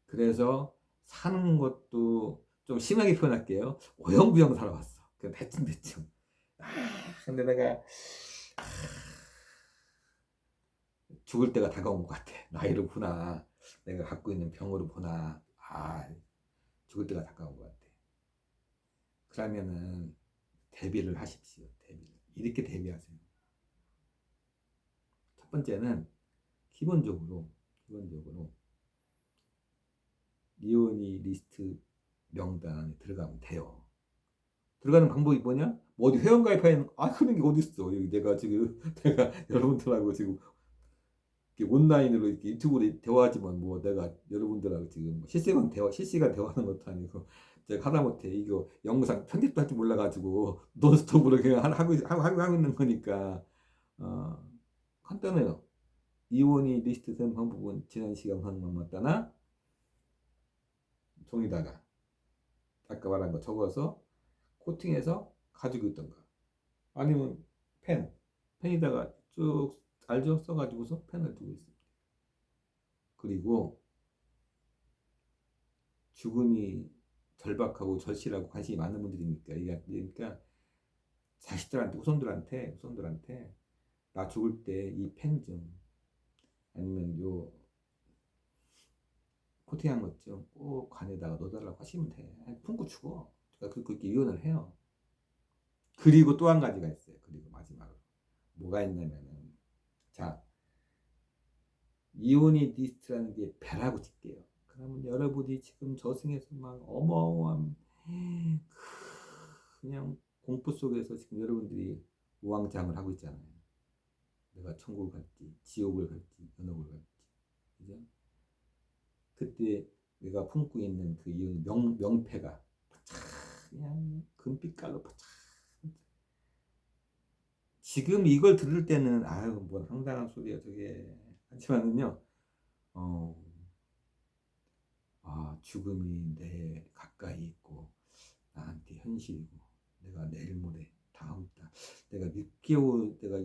Speaker 1: 그래서 사는 것도 좀 심하게 표현할게요. 오영부영 살아왔어. 그 대충. 아, 근데 내가 죽을 때가 다가온 것 같아. 나이를 보나, 내가 갖고 있는 병으로 보나, 죽을 때가 다가온 것 같아. 그러면은 대비를 하십시오. 대비를. 이렇게 대비하세요. 첫 번째는 기본적으로 이혼이 리스트 명단에 들어가면 돼요. 들어가는 방법이 뭐냐? 뭐 어디 회원 가입하는 그런 게 어디 있어? 여기 내가 지금 내가 여러분들하고 지금 이렇게 온라인으로 이렇게 유튜브로 대화하지만 뭐 내가 여러분들하고 지금 실시간 대화하는 것도 아니고 제가 하다못해 이거 영상 편집도 할 줄 몰라가지고 논스톱으로 그냥 하고 있는 거니까 어, 간단해요. 이혼이 리스트된 방법은 지난 시간 방금 맞다나 종이다가 아까 말한 거 적어서 코팅해서 가지고 있던가 아니면 펜에다가 쭉 알죠? 써가지고서 펜을 두고 있습니다. 그리고 죽음이 절박하고 절실하고 관심이 많은 분들이니까 그러니까 자식들한테 후손들한테 나 죽을 때 이 펜 좀 아니면 요 코팅한 것 좀 꼭 관에다가 넣어달라고 하시면 돼. 품고 죽어. 그러니까 그렇게 이혼을 해요. 그리고 또 한 가지가 있어요. 그리고 마지막으로 뭐가 있냐면은 자 이혼이 리스트라는 게 배라고 칠게요. 그러면 여러분이 지금 저승에서 막 어마어마한 그냥 공포 속에서 지금 여러분들이 우왕좌왕을 하고 있잖아요. 내가 천국을 갈지, 지옥을 갈지, 연옥을 갈지, 그죠? 그때 내가 품고 있는 그 이혼 명패가 그냥 금빛깔로 바짝. 지금 이걸 들을 때는 뭐 황당한 소리야 저게. 하지만은요, 어, 죽음이 내 가까이 있고 나한테 현실이고 내가 내일 모레 다음 달 내가 6개월 내가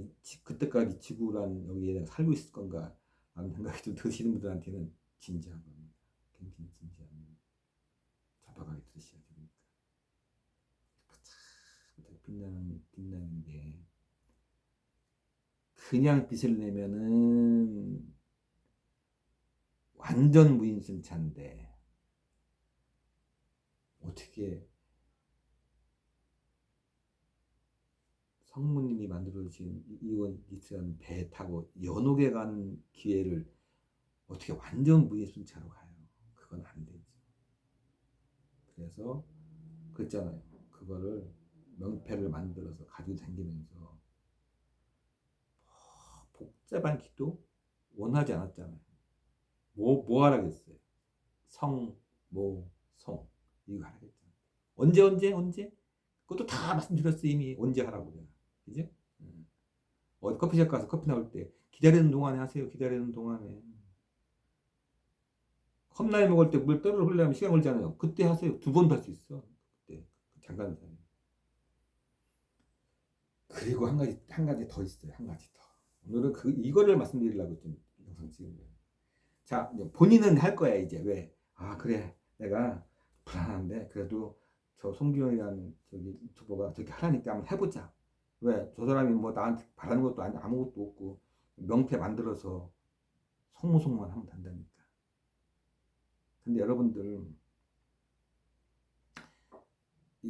Speaker 1: 그때까지 지구란 여기에 내가 살고 있을 건가 라는 생각이 좀 드시는 분들한테는 진지한 겁니다. 굉장히 진지한 겁니다. 잡아가게 들으셔야 됩니까? 빛나는 게 그냥 빛을 내면은 완전 무인승차인데 어떻게 성모님이 만들어주신 이원 리트라는 배 타고 연옥에 가는 기회를 어떻게 완전 무인승차로 가요? 그건 안 되죠. 그래서 그랬잖아요. 그거를 명패를 만들어서 가지고 다니면서 복잡한 기도 원하지 않았잖아요. 뭐 하라겠어요? 성, 송 이거 하라겠잖아요. 언제? 그것도 다 말씀드렸어 이미 언제 하라고 내가. 그죠? 어디 커피숍 가서 커피 나올 때 기다리는 동안에 하세요. 기다리는 동안에 컵라면 먹을 때 물 떠르르 흘려면 시간 걸리잖아요. 그때 하세요. 두 번도 할 수 있어. 그때 잠깐 사이. 그리고 한 가지 더 있어요. 한 가지 더. 오늘은 이거를 말씀드리려고 좀 영상 찍은 거예요. 자, 이제 본인은 할 거야 이제 왜? 그래 내가 불안한데 그래도 저 송기영이라는 저기 유튜버가 저렇게 하라니까 한번 해보자. 왜? 저 사람이 뭐 나한테 바라는 것도 아니 아무것도 없고 명패 만들어서 성무송만 하면 된다니까. 근데 여러분들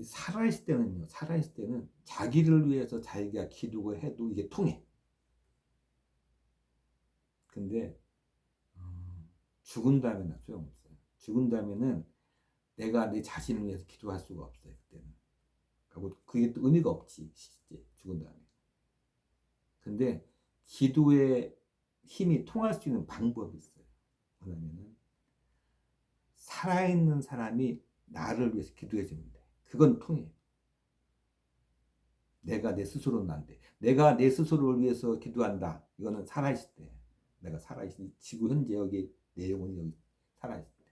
Speaker 1: 살아있을 때는 자기를 위해서 자기가 기도를 해도 이게 통해. 근데 죽은 다음에는 소용없어요. 죽은 다음에는 내가 내 자신을 위해서 기도할 수가 없어요. 그때는 그게 또 의미가 없지, 실제 죽은 다음에. 근데 기도의 힘이 통할 수 있는 방법이 있어요. 뭐냐면은 살아있는 사람이 나를 위해서 기도해 주면 돼. 그건 통해. 내가 내 스스로는 안 돼. 내가 내 스스로를 위해서 기도한다. 이거는 살아있을 때. 내가 살아있을 지구 현재 여기 내 영혼이 여기 살아있을 때.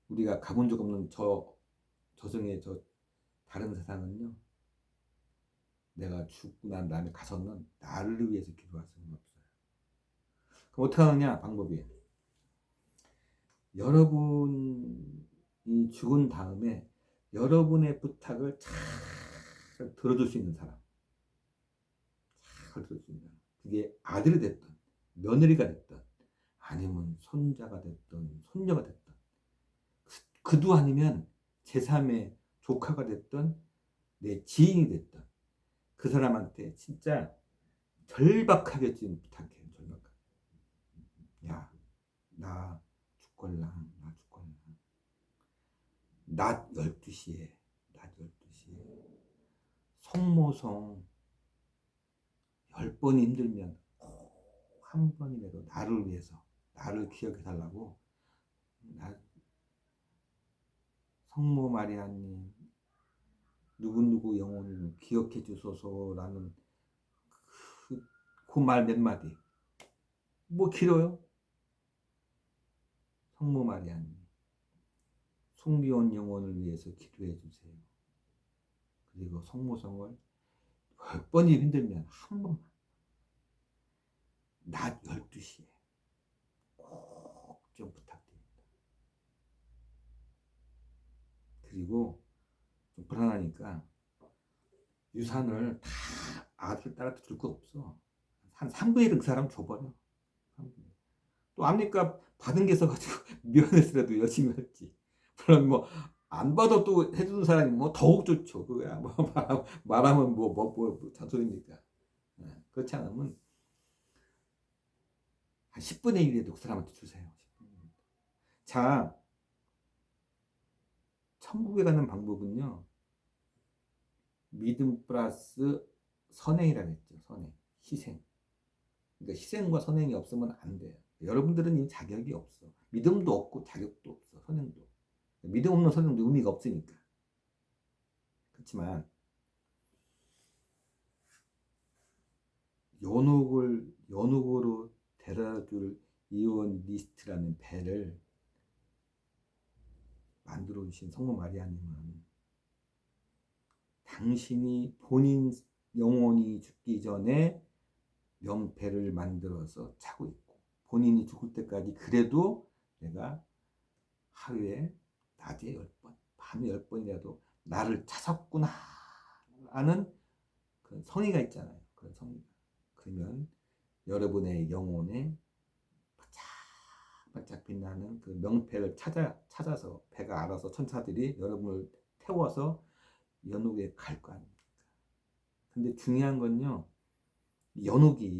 Speaker 1: 우리가 가본 적 없는 저승의 다른 세상은요. 내가 죽고 난 다음에 가서는 나를 위해서 기도할 수는 없어요. 그럼 어떻게 하느냐 방법이. 여러분이 죽은 다음에 여러분의 부탁을 잘 들어줄 수 있는 사람. 잘 들어줄 수 있는 사람. 그게 아들이 됐든 며느리가 됐든 아니면 손자가 됐든 손녀가 됐든 그도 아니면 제3의 조카가 됐든 내 지인이 됐든 그 사람한테 진짜 절박하게 지금 부탁해요. 절박하게. 야, 나 죽걸랑, 나 죽걸랑. 낮 12시에, 낮 12시에 성모성 10번이 힘들면 한 번이라도 나를 위해서, 나를 기억해 달라고 성모 마리아님 누구누구 영혼을 기억해 주소서라는 그 말 몇 마디. 뭐 길어요? 성모 마리아님 숭비온 영혼을 위해서 기도해 주세요. 그리고 성모성을 10번이 힘들면 한 번만 낮 12시에 꼭 좀 부탁드립니다. 그리고 좀 불안하니까 유산을 다 아들 딸한테 줄 거 없어. 한 3분의 1은 그 사람 줘버려. 또 압니까? 받은 게 있어가지고 미안해서라도 열심히 했지. 물론 뭐 안 받아 또 해주는 사람이 뭐 더욱 좋죠. 그거야. 뭐 말하면 뭐 잔소리입니까? 그렇지 않으면 한 10분의 1이라도 그 사람한테 주세요. 자, 천국에 가는 방법은요. 믿음 플러스 선행이라고 했죠. 선행, 희생. 그러니까 희생과 선행이 없으면 안 돼요. 여러분들은 이 자격이 없어. 믿음도 없고 자격도 없어. 선행도. 믿음 없는 선행도 의미가 없으니까. 그렇지만 연옥으로 데려다줄 이혼 리스트라는 배를 만들어 주신 성모 마리아님은 당신이 본인 영혼이 죽기 전에 명패를 만들어서 차고 있고 본인이 죽을 때까지 그래도 내가 하루에 낮에 10번, 밤에 10번이라도 나를 찾았구나 하는 그런 성의가 있잖아요. 그런 성의가. 그러면 여러분의 영혼에 반짝반짝 빛나는 그 명패를 찾아서 배가 알아서 천사들이 여러분을 태워서 연옥에 갈 거 아닙니까? 근데 중요한 건요. 연옥이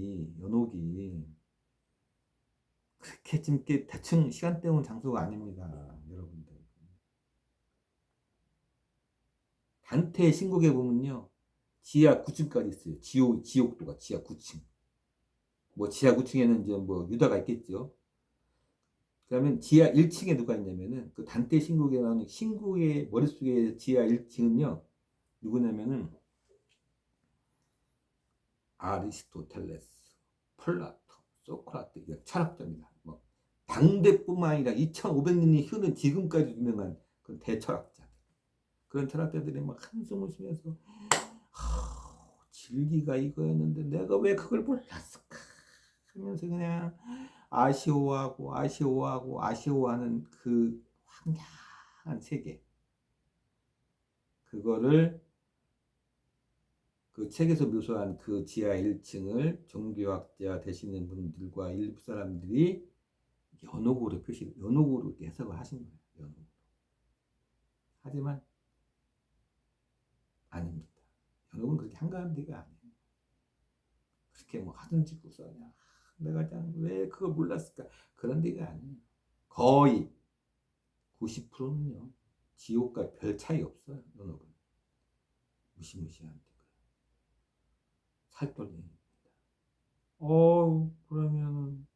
Speaker 1: 그렇게 찜게 대충 시간 때우는 장소가 아닙니다. 여러분들. 단테의 신곡에 보면요. 지하 9층까지 있어요. 지옥도가 지하 9층. 뭐 지하 9층에는 이제 뭐 유다가 있겠죠. 그러면 지하 1층에 누가 있냐면은 그 단테 신곡에 나오는 신곡의 머릿속에 지하 1층은요. 누구냐면은 아리스토텔레스, 플라토, 소크라테 철학자입니다. 뭐 당대뿐만 아니라 2,500년이 흐른 지금까지 유명한 그 대철학자. 그런 철학자들이 막 한숨을 쉬면서 진리가 이거였는데 내가 왜 그걸 몰랐을까 하면서 그냥 아쉬워하는 그 황량한 세계. 그거를 그 책에서 묘사한 그 지하 1층을 종교학자 되시는 분들과 일부 사람들이 연옥으로 해석을 하신 거예요. 연옥으로. 하지만 아닙니다. 연옥은 그렇게 한가한 데가 아니에요. 그렇게 뭐 하든 짓고서 그냥 내가 그냥 왜 그걸 몰랐을까 그런 데가 아니에요. 거의 90%는요 지옥과 별 차이 없어요. 연옥은 무시무시한데 살떨리. 그러면은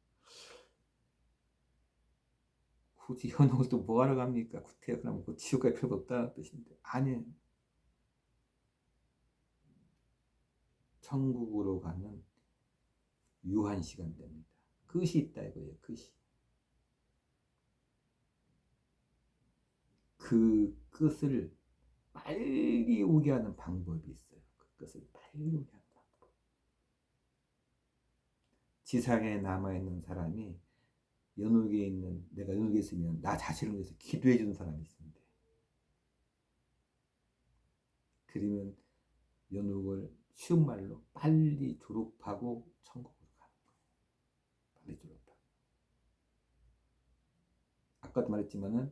Speaker 1: 굳이 연옥을 또 뭐하러 갑니까? 구태여 그러면 그 지옥 갈 필요가 없다는 뜻인데 아니에요. 천국으로 가는 유한 시간 됩니다. 끝이 있다 이거예요. 끝이. 그 끝을 빨리 오게 하는 방법이 있어요. 그 끝을 빨리 오게 하는 방법. 지상에 남아있는 사람이 연옥에 있는, 내가 연옥에 있으면 나 자신을 위해서 기도해 주는 사람이 있으면 돼. 그러면 연옥을 쉬운 말로 빨리 졸업하고 천국으로 가는 거예요. 빨리 졸업하고. 아까도 말했지만은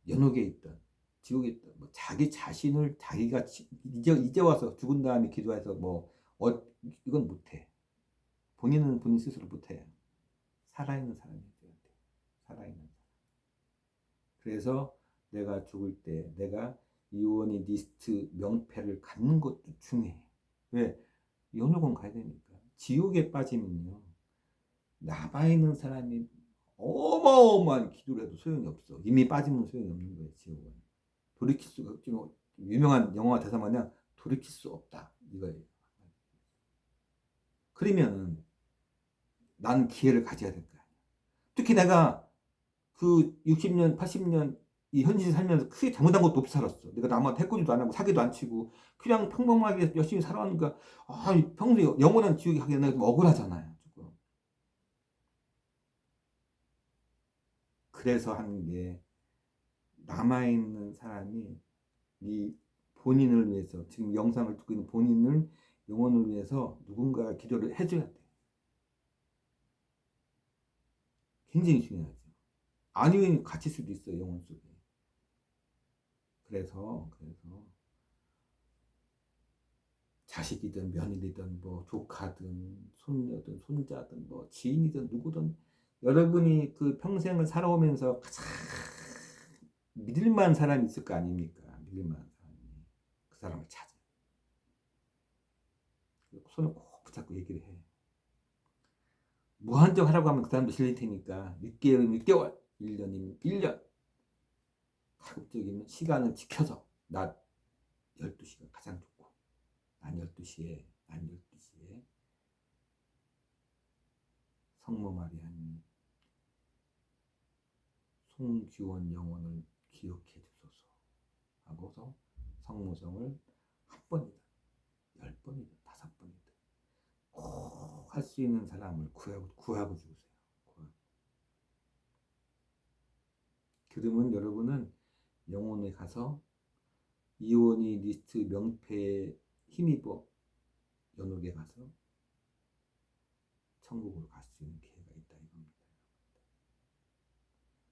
Speaker 1: 연옥에 있던 지옥에 있던 뭐 자기 자신을 자기가 이제 와서 죽은 다음에 기도해서 이건 못해. 본인은 본인 스스로 못해요. 살아있는 사람이 돼야 돼. 살아있는 사람. 그래서 내가 죽을 때 내가 이원이 리스트 명패를 갖는 것도 중요해. 왜? 연옥은 가야 되니까. 지옥에 빠지면요. 남아있는 사람이 어마어마한 기도를 해도 소용이 없어. 이미 빠지면 소용이 없는 거예요. 지옥은. 돌이킬 수가 없지. 유명한 영화 대사 마냥 돌이킬 수 없다. 이거예요. 그러면 난 기회를 가져야 될 거야. 특히 내가 그 60년, 80년 이 현실에 살면서 크게 잘못한 것도 없이 살았어. 내가 남한테 해코지도 안 하고 사기도 안 치고 그냥 평범하게 열심히 살아왔으니까 평소에 영원한 지옥에 가게 되는 게 억울하잖아요. 조금. 그래서 하는 게 남아있는 사람이 이 본인을 위해서 지금 영상을 듣고 있는 본인을 영혼을 위해서 누군가 기도를 해줘야 돼. 굉장히 중요하죠. 아니면 갇힐 수도 있어요. 영혼 속에. 그래서 자식이든 며느리든 뭐 조카든 손녀든 손자든 뭐 지인이든 누구든 여러분이 그 평생을 살아오면서 가장 믿을만한 사람이 있을 거 아닙니까? 믿을만한 사람이. 그 사람을 찾아. 손을 꼭 붙잡고 얘기를 해. 무한정 하라고 하면 그 사람도 실릴 테니까 6개월이면 6개월, 1년이면 1년. 가급적이면 시간을 지켜서 낮 12시가 가장 좋고 낮 12시에 성모 마리아님 송규원 영혼을 기억해 주소서 하고서 성모성을 한 번이든 10번이든 5번이든 꼭 할 수 있는 사람을 구하고 주세요. 그러면 여러분은 영혼에 가서 이온이 리스트 명패에 힘입어 연옥에 가서 천국으로 갈 수 있는 기회가 있다 이겁니다.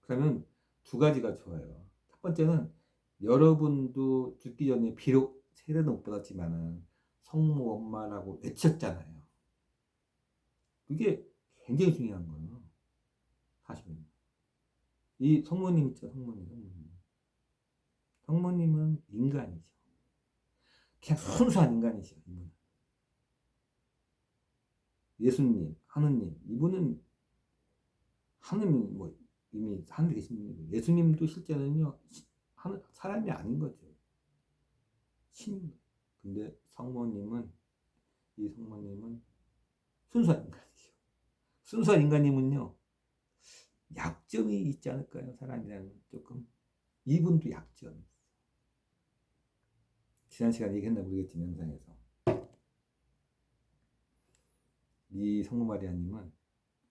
Speaker 1: 그러면 두 가지가 좋아요. 첫 번째는 여러분도 죽기 전에 비록 세례는 못 받았지만은 성모 엄마라고 외쳤잖아요. 그게 굉장히 중요한 거예요. 사실은. 이 성모님 있죠, 성모님은 인간이죠. 그냥 순수한 인간이죠. 이분은. 예수님, 하느님, 이분은 하느님 뭐 이미 하늘에 계신 분이고 예수님도 실제는요 사람이 아닌 거죠. 신. 근데 이 성모님은 순수한 인간이죠. 순수한 인간님은요 약점이 있지 않을까요? 사람이라는 조금. 이분도 약점이 있어요. 지난 시간에 얘기했나 모르겠지만 영상에서 이 성모 마리아님은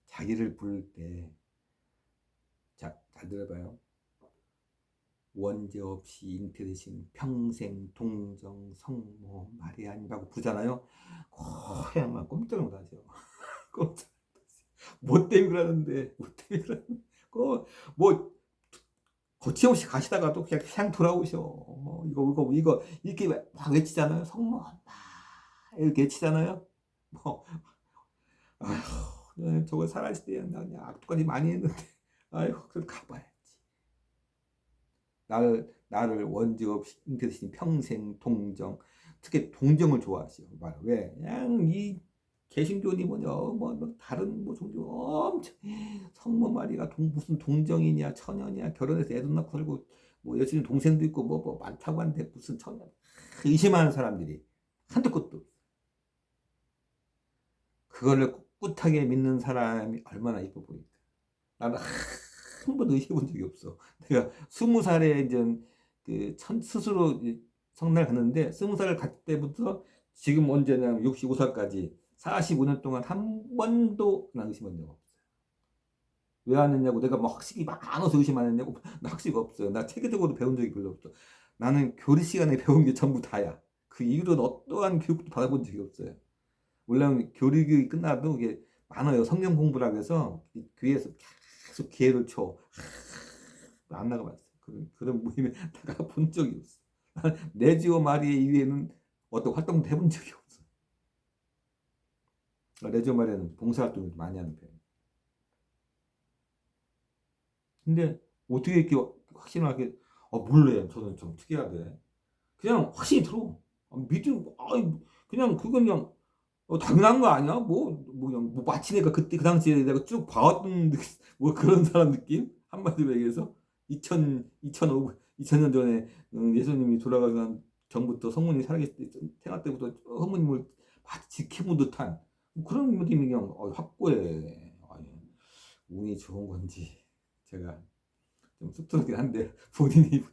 Speaker 1: 자기를 부를 때 잘 들어봐요. 원죄 없이 잉태되신 평생 동정 성모 마리아님이라고 부르잖아요. 그냥만 꼼짝 못하죠. 뭐 때문에 그러는데 뭐 거침없이 가시다가도 그냥 돌아오셔. 뭐 이거 이렇게 막 외치잖아요. 성모 엄마 이렇게 외치잖아요. 뭐 아휴 저거 살아있을 때 나 그냥 악독까지 많이 했는데 아휴 그래도 가봐야지. 나를 원죄 없이 잉태되신 평생 동정, 특히 동정을 좋아하시오. 왜? 그냥 이 개신교니 뭐냐, 뭐 다른 뭐 종교 엄청 성모 마리가 무슨 동정이냐, 처녀냐, 결혼해서 애도 낳고 살고 뭐 여친은 동생도 있고 뭐 많다고 하는데 무슨 처녀 의심하는 사람들이 한도 끝도 없어. 그거를 꿋꿋하게 믿는 사람이 얼마나 이뻐 보일까. 나는 한 번도 의심해 본 적이 없어. 내가 20살에 이제 스스로 성날 갔는데 20살 갈 때부터 지금 언제냐면 65살까지 45년 동안 한 번도 난 의심한 적 없어요. 왜 안 했냐고, 내가 뭐 학식이 많아서 의심 안 했냐고. 나 학식 없어요. 나 체계적으로 배운 적이 별로 없어. 나는 교리 시간에 배운 게 전부 다야. 그 이후로는 어떠한 교육도 받아본 적이 없어요. 물론 교리 교육이 끝나도 이게 많아요. 성경 공부라고 해서 교회에서 계속 기회를 줘. 안 나가봤어. 그런 모임에 나가본 적이 없어. 레지오 마리아 이외에는 어떤 활동도 해본 적이 없어. 레지오 마리아는 봉사활동을 많이 하는 편. 근데 어떻게 이렇게 확신하게, 몰래 저는 좀 특이하게 그냥 확신이 들어. 믿음, 그냥 그건 그냥 당연한 거 아니야? 그냥 뭐 마치니까 그때 그 당시에 내가 쭉 봐왔던 뭐 그런 사람 느낌? 한마디로 얘기해서 2005, 2000년 전에 예수님이 돌아가기 전부터 성문이 살아계실 때 태어날 때부터 성모님을 마치 지켜본 듯한 뭐 그런 느낌이 그냥 확고해. 운이 좋은 건지 제가 좀 쑥스럽긴 한데 본인이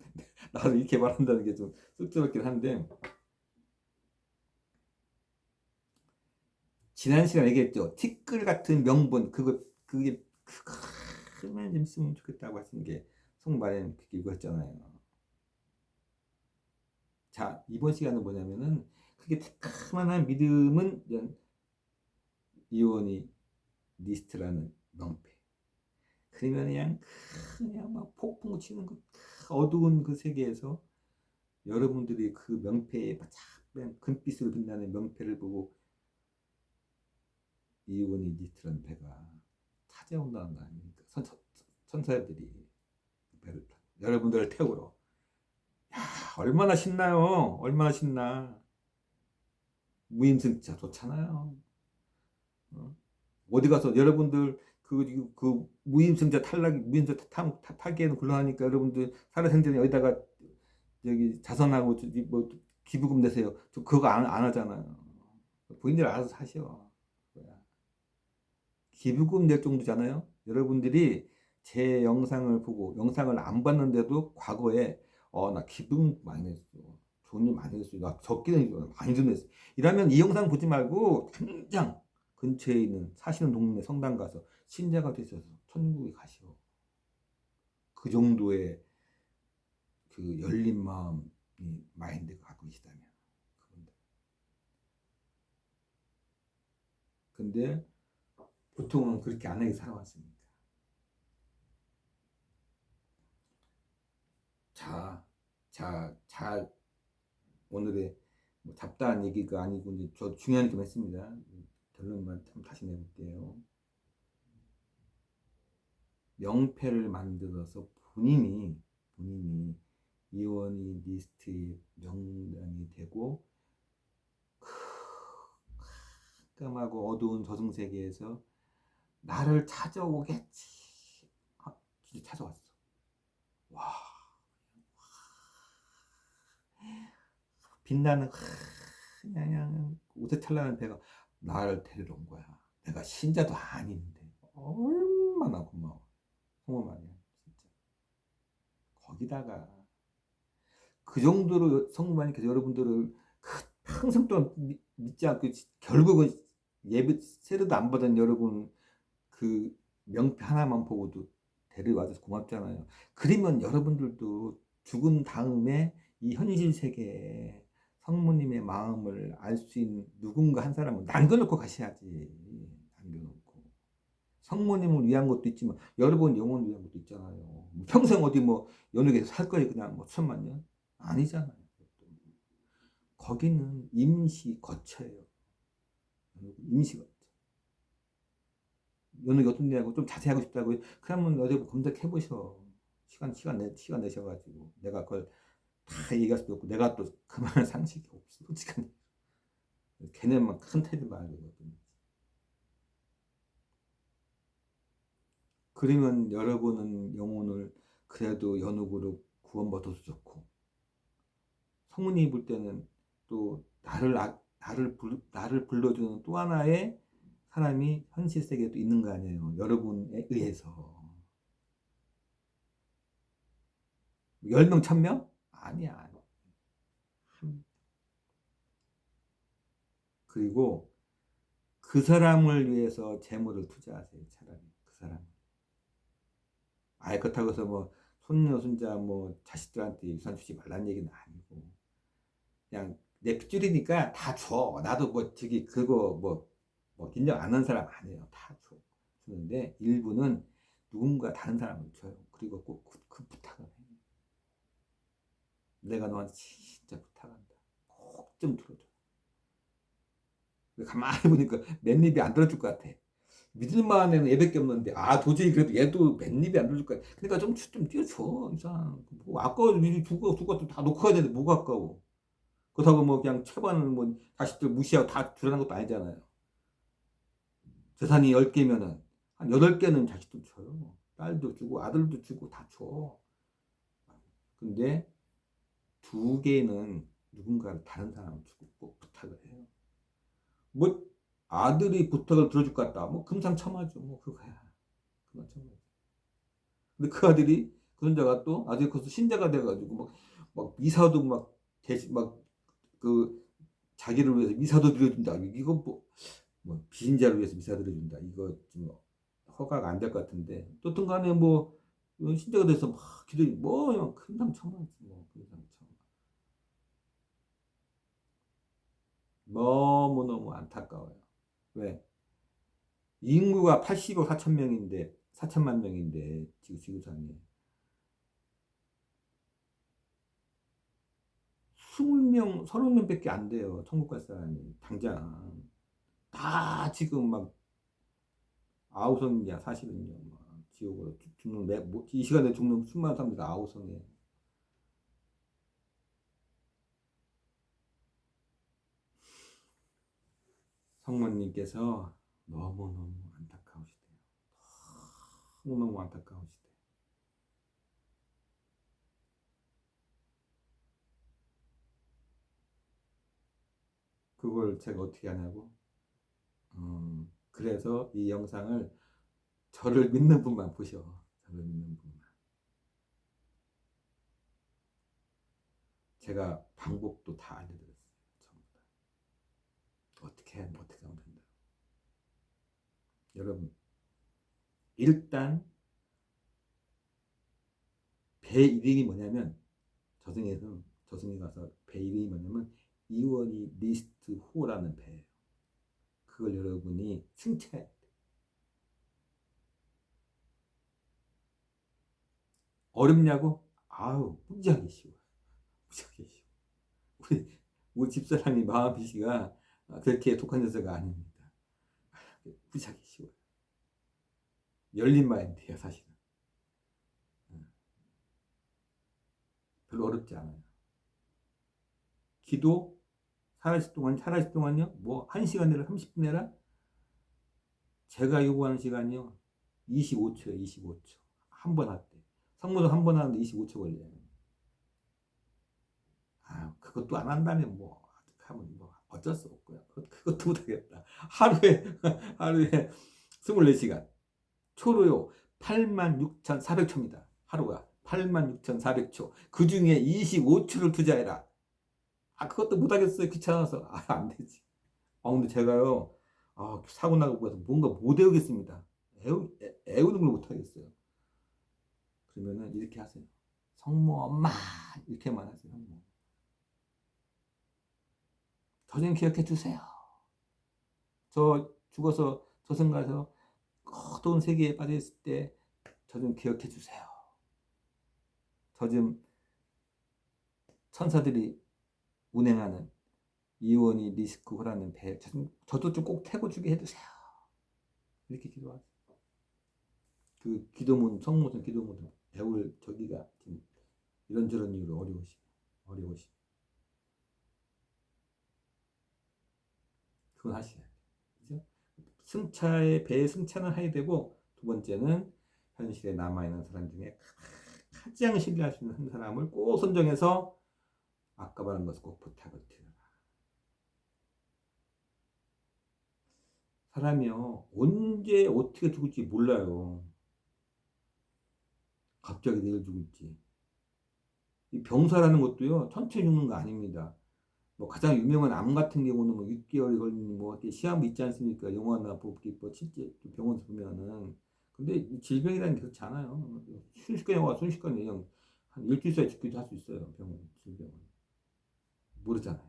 Speaker 1: 나를 이렇게 말한다는 게 좀 쑥스럽긴 한데, 지난 시간에 얘기했죠. 티끌 같은 명분, 그게 크면 좀 쓰면 좋겠다고 하신 게 송마련 그게 이거였잖아요. 자, 이번 시간은 뭐냐면은 그게 새까만한 믿음은 이오니 니스트라는 명패. 그러면 그냥 막 폭풍 치는 그 어두운 그 세계에서 여러분들이 그 명패에 바짝 금빛으로 빛나는 명패를 보고 이오니 니스트라는 배가 찾아온다는 거 아닙니까? 천사들이 배를 타고 여러분들을 태우러. 야, 얼마나 신나요? 얼마나 신나. 무임승차 좋잖아요. 어? 어디 가서 여러분들 그 무임승차 무임승차 타기에는 곤란하니까 여러분들 살아생전에 여기다가 여기 자선하고 뭐 기부금 내세요. 저 그거 안 하잖아요. 본인들 알아서 사셔. 기부금 낼 정도잖아요. 여러분들이 제 영상을 보고 영상을 안 봤는데도 과거에 나 기부금 많이 냈어. 돈이 많이 냈어. 나 적게는 많이 냈어. 이러면 이 영상 보지 말고 당장 근처에 있는 사시는 동네 성당 가서 신자가 되셔서 천국에 가시오. 그 정도의 그 열린 마음이 마인드가 갖고 계시다면. 근데 보통은 그렇게 안 하게 살아왔습니다. 자, 오늘의 뭐 잡다한 얘기가 아니고 이제 저 중요한 좀 했습니다. 결론만 다시 내볼게요. 명패를 만들어서 본인이 이원이 리스트의 명단이 되고 깜깜하고 어두운 저승세계에서 나를 찾아오겠지. 진짜 찾아왔어. 와, 빛나는 그냥 우세찬란한 배가 나를 데리러 온 거야. 내가 신자도 아닌데 얼마나 고마워. 고마워 말이야. 진짜. 거기다가 그 정도로 성부하니까 여러분들을 평생 동안 믿지 않고 결국은 예배 세례도 안 받은 여러분 그 명패 하나만 보고도 데려와줘서 고맙잖아요. 그러면 여러분들도 죽은 다음에 이 현실 세계에 성모님의 마음을 알 수 있는 누군가 한 사람은 남겨놓고 가셔야지. 남겨놓고. 성모님을 위한 것도 있지만 여러분 영혼을 위한 것도 있잖아요. 평생 어디 뭐 연옥에서 살 거예요. 그냥 뭐 천만 년? 아니잖아요. 거기는 임시 거처예요. 임시 거처. 연옥이 어떤 데냐고 좀 자세히 하고 싶다고요? 그러면 어디 검색해 보셔. 시간 내셔가지고 내가 그걸 다 얘기할 수도 없고 내가 또 그만한 상식이 없어. 솔직한 걔네만 큰 테리만 알거든. 그러면 여러분은 영혼을 그래도 연옥으로 구원받아도 좋고 성문이 볼 때는 또 나를 불러주는 또 하나의 사람이 현실 세계에도 있는 거 아니에요. 여러분에 의해서. 10명, 1000명? 아니야. 그리고 그 사람을 위해서 재물을 투자하세요. 차라리 그 사람. 아예 그렇다고 해서 뭐 손녀, 손자, 뭐 자식들한테 유산 주지 말라는 얘기는 아니고 그냥 내 핏줄이니까 다 줘. 나도 뭐 저기 그거 뭐 인정 안 하는 사람 아니에요. 다 줘. 주는데 일부는 누군가 다른 사람을 줘요. 그리고 꼭 그 부탁을 해. 내가 너한테 진짜 부탁한다. 꼭 좀 들어줘. 가만히 보니까 맨입이 안 들어줄 것 같아. 믿을만 하는 얘밖에 없는데 도저히 그래도 얘도 맨입이 안 들어줄 것 같아. 그러니까 좀 띄워줘. 이상 뭐 아까워. 두고 다 놓고 가야 되는데 뭐가 아까워. 그렇다고 뭐 그냥 최소한 뭐 자식들 무시하고 다 주라는 것도 아니잖아요. 재산이 10개면은 한 8개는 자식들 줘요. 딸도 주고 아들도 주고 다 줘. 근데 2개는 누군가를 다른 사람을 주고 꼭 부탁을 해요. 뭐 아들이 부탁을 들어줄 것 같다. 뭐 금상첨화죠. 뭐 그거야. 금상첨화죠. 근데 그 아들이 그 손자가 또 나중에 커서 신자가 돼가지고 막 미사도 막 대신 막그 자기를 위해서 미사도 드려준다. 이거 뭐 비신자를 위해서 미사 드려준다. 이거 좀 허가가 안 될 것 같은데 또튼 간에 뭐 신자가 돼서 막 기도 뭐 금상첨화지 뭐 금상첨화. 너무너무 안타까워요. 왜? 인구가 80억 4천 명인데 4천만 명인데 지구상에 20명, 30명밖에 안 돼요. 천국 갈 사람이 당장 다 지금 막 아우성이야 사실은요. 막 지옥으로 죽는 이 시간에 죽는 수많은 사람들이 아우성이에요. 성모님께서 너무너무 안타까우시대요. 너무너무 안타까우시대요. 그걸 제가 어떻게 하냐고? 그래서 이 영상을 저를 믿는 분만 보셔. 저를 믿는 분만. 제가 방법도 다 알려드렸어요. 전부 다. 어떻게 하면 된다. 여러분, 일단 배 이름이 뭐냐면 저승에 가서 배 이름이 뭐냐면 이원이 리스트 호라는 배예요. 그걸 여러분이 승차해야 돼. 어렵냐고? 아우 무지하게 쉬워. 무지하게 쉬워. 우리 집사람이 마하비 씨가 그렇게 독한 여자가 아닙니다. 무지하게 쉬워요. 열린 마인드예요 사실은. 별로 어렵지 않아요. 기도 살아있을 동안요 뭐 1시간 내라 30분 내라 제가 요구하는 시간이요 25초예요. 25초 한 번 할 때. 성모도 한 번 하는데 25초 걸려요. 그것도 안 한다면 뭐 하면 뭐 어쩔 수 없고요. 그것도 못하겠다. 하루에 24시간 초로요 86,400초입니다. 하루가 86,400초. 그 중에 25초를 투자해라. 그것도 못하겠어요. 귀찮아서. 안 되지. 근데 제가요, 사고 나고 해서 뭔가 못 외우겠습니다. 애우는 걸 못하겠어요. 그러면은 이렇게 하세요. 성모 엄마 이렇게만 하세요. 성모. 저 좀 기억해 주세요. 저 죽어서 저승 가서 어두운 세계에 빠져 있을 때 저 좀 기억해 주세요. 저 좀 천사들이 운행하는 이원이 리스크호라는 배 저도 좀 꼭 태워 주게 해주세요. 이렇게 기도하세요. 그 기도문 성모전 기도문을 배울 저기가 지금 이런저런 이유로 어려우시. 그건 하셔야 돼요. 그죠? 배의 승차는 해야 되고, 두 번째는 현실에 남아있는 사람 중에 가장 신뢰할 수 있는 한 사람을 꼭 선정해서 아까 말한 것을 꼭 부탁을 드려라. 사람이요, 언제 어떻게 죽을지 몰라요. 갑자기 내일 죽을지. 이 병사라는 것도요, 천천히 죽는 거 아닙니다. 뭐 가장 유명한 암 같은 경우는 뭐 6개월이 걸리는 뭐 이렇게 시험 있지 않습니까? 영화나 뭐 실제 병원에서 보면은. 근데 이 질병이라는 게 그렇지 않아요. 순식간에 와 순식간에 그냥 한 일주일 사이에 죽기도 할 수 있어요. 질병은. 모르잖아요.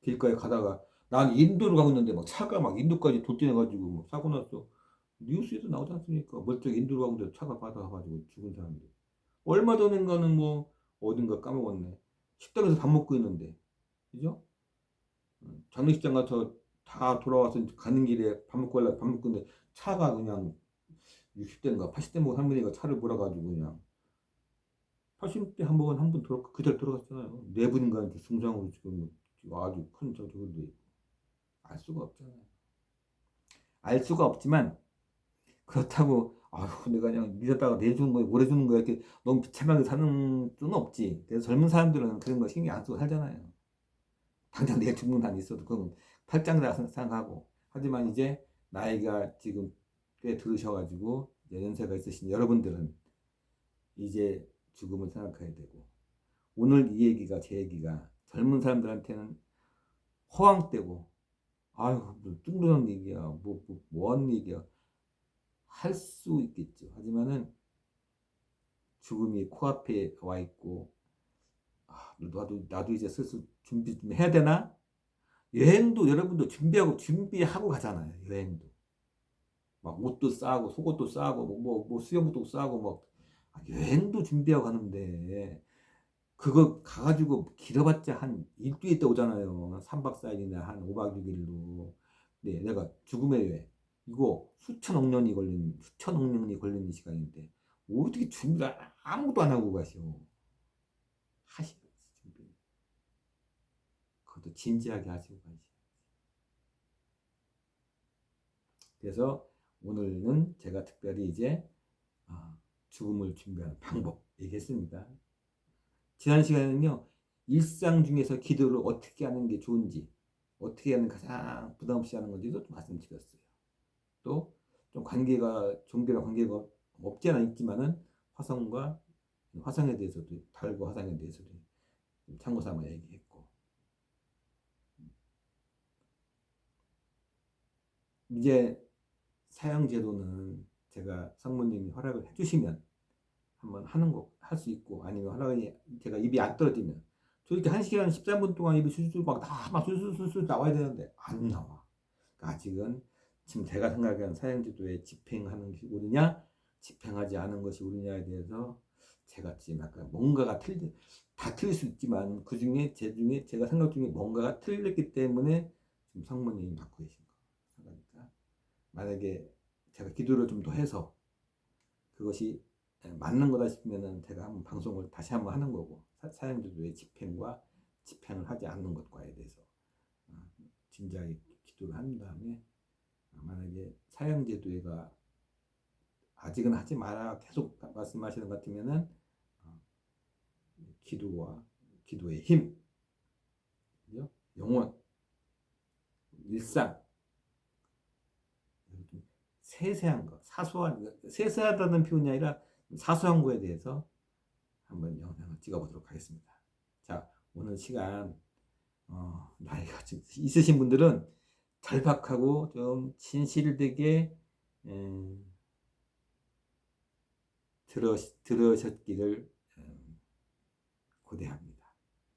Speaker 1: 길가에 가다가 난 인도로 가고 있는데 막 차가 막 인도까지 돌진해가지고 뭐 사고 났어. 뉴스에도 나오지 않습니까? 멀쩡히 인도로 가고 있는데 차가 받아가지고 죽은 사람들. 얼마 전인가는 뭐 어딘가 까먹었네. 식당에서 밥 먹고 있는데, 그죠? 장례식장 가서 다 돌아와서 가는 길에 밥 먹고 가려고 밥 먹고 있는데 차가 그냥 60대인가 80대 먹은 할머니가 차를 몰아가지고 그냥 80대 한 분 그대로 돌아갔잖아요. 네 분인가 이렇게 중상으로 지금 아주 큰 저기인데 알 수가 없잖아요. 알 수가 없지만 그렇다고 아휴 내가 그냥 믿었다가 내주는 거야 오래주는 거야 이렇게 너무 비참하게 사는 수는 없지. 그래서 젊은 사람들은 그런 거 신경 안 쓰고 살잖아요. 당장 내가 죽는 한 있어도 그건 팔짱이라 생각하고. 하지만 이제 나이가 지금 꽤 들으셔가지고 이제 연세가 있으신 여러분들은 이제 죽음을 생각해야 되고, 오늘 이 얘기가 제 얘기가 젊은 사람들한테는 허황 때고 아유 뭐 뚱뚱한 얘기야 뭐하는 얘기야 할 수 있겠죠. 하지만은 죽음이 코앞에 와 있고 나도 이제 슬슬 준비 좀 해야 되나. 여행도 여러분도 준비하고 가잖아요. 여행도 막 옷도 싸고 속옷도 싸고 뭐 수영복도 싸고 막 여행도 준비하고 가는데 그거 가가지고 길어봤자 한 일주일 있다 오잖아요. 3박 4일이나 한 5박 6일로. 네, 내가 죽음의 여행 이거 수천억 년이 걸리는 시간인데 어떻게 준비를 아무것도 안 하고 가시오. 하시오 준비. 그것도 진지하게 하시고 가시오. 그래서 오늘은 제가 특별히 이제 죽음을 준비하는 방법 얘기했습니다. 지난 시간에는요, 일상 중에서 기도를 어떻게 하는 게 좋은지, 어떻게 하는 가장 부담 없이 하는 건지도 좀 말씀드렸어요. 또 좀 종교랑 관계가 없지 않아 있지만은 화성에 대해서도, 달과 화성에 대해서도 참고 삼아 얘기했고, 이제 사형제도는 제가 성모님이 허락을 해주시면 한번 할 수 있고, 아니면 허락이 제가 입이 안 떨어지면 저렇게 1시간 13분 동안 입이 술술 막 술술술술 나와야 되는데 안 나와. 그러니까 아직은 지금 제가 생각하는 사형제도에 집행하는 것이 옳으냐 집행하지 않은 것이 옳으냐에 대해서 제가 지금 약간 다 틀릴 수 있지만 제 중에 제가 생각 중에 뭔가가 틀렸기 때문에 지금 성모님이 맡고 계신 거 생각하니까, 만약에 제가 기도를 좀 더 해서 그것이 맞는 거다 싶으면은 제가 한번 방송을 다시 한번 하는 거고, 사형제도의 집행을 하지 않는 것과에 대해서 진지하게 기도를 한 다음에, 만약에 사형제도가 아직은 하지 마라 계속 말씀하시는 것 같으면은 기도의 힘, 영혼, 일상, 세세한 거, 세세하다는 표현이 아니라 사소한 거에 대해서 한번 영상을 찍어보도록 하겠습니다. 자, 오늘 시간 나이가 좀 있으신 분들은 절박하고 좀 진실되게 들으셨기를 고대합니다.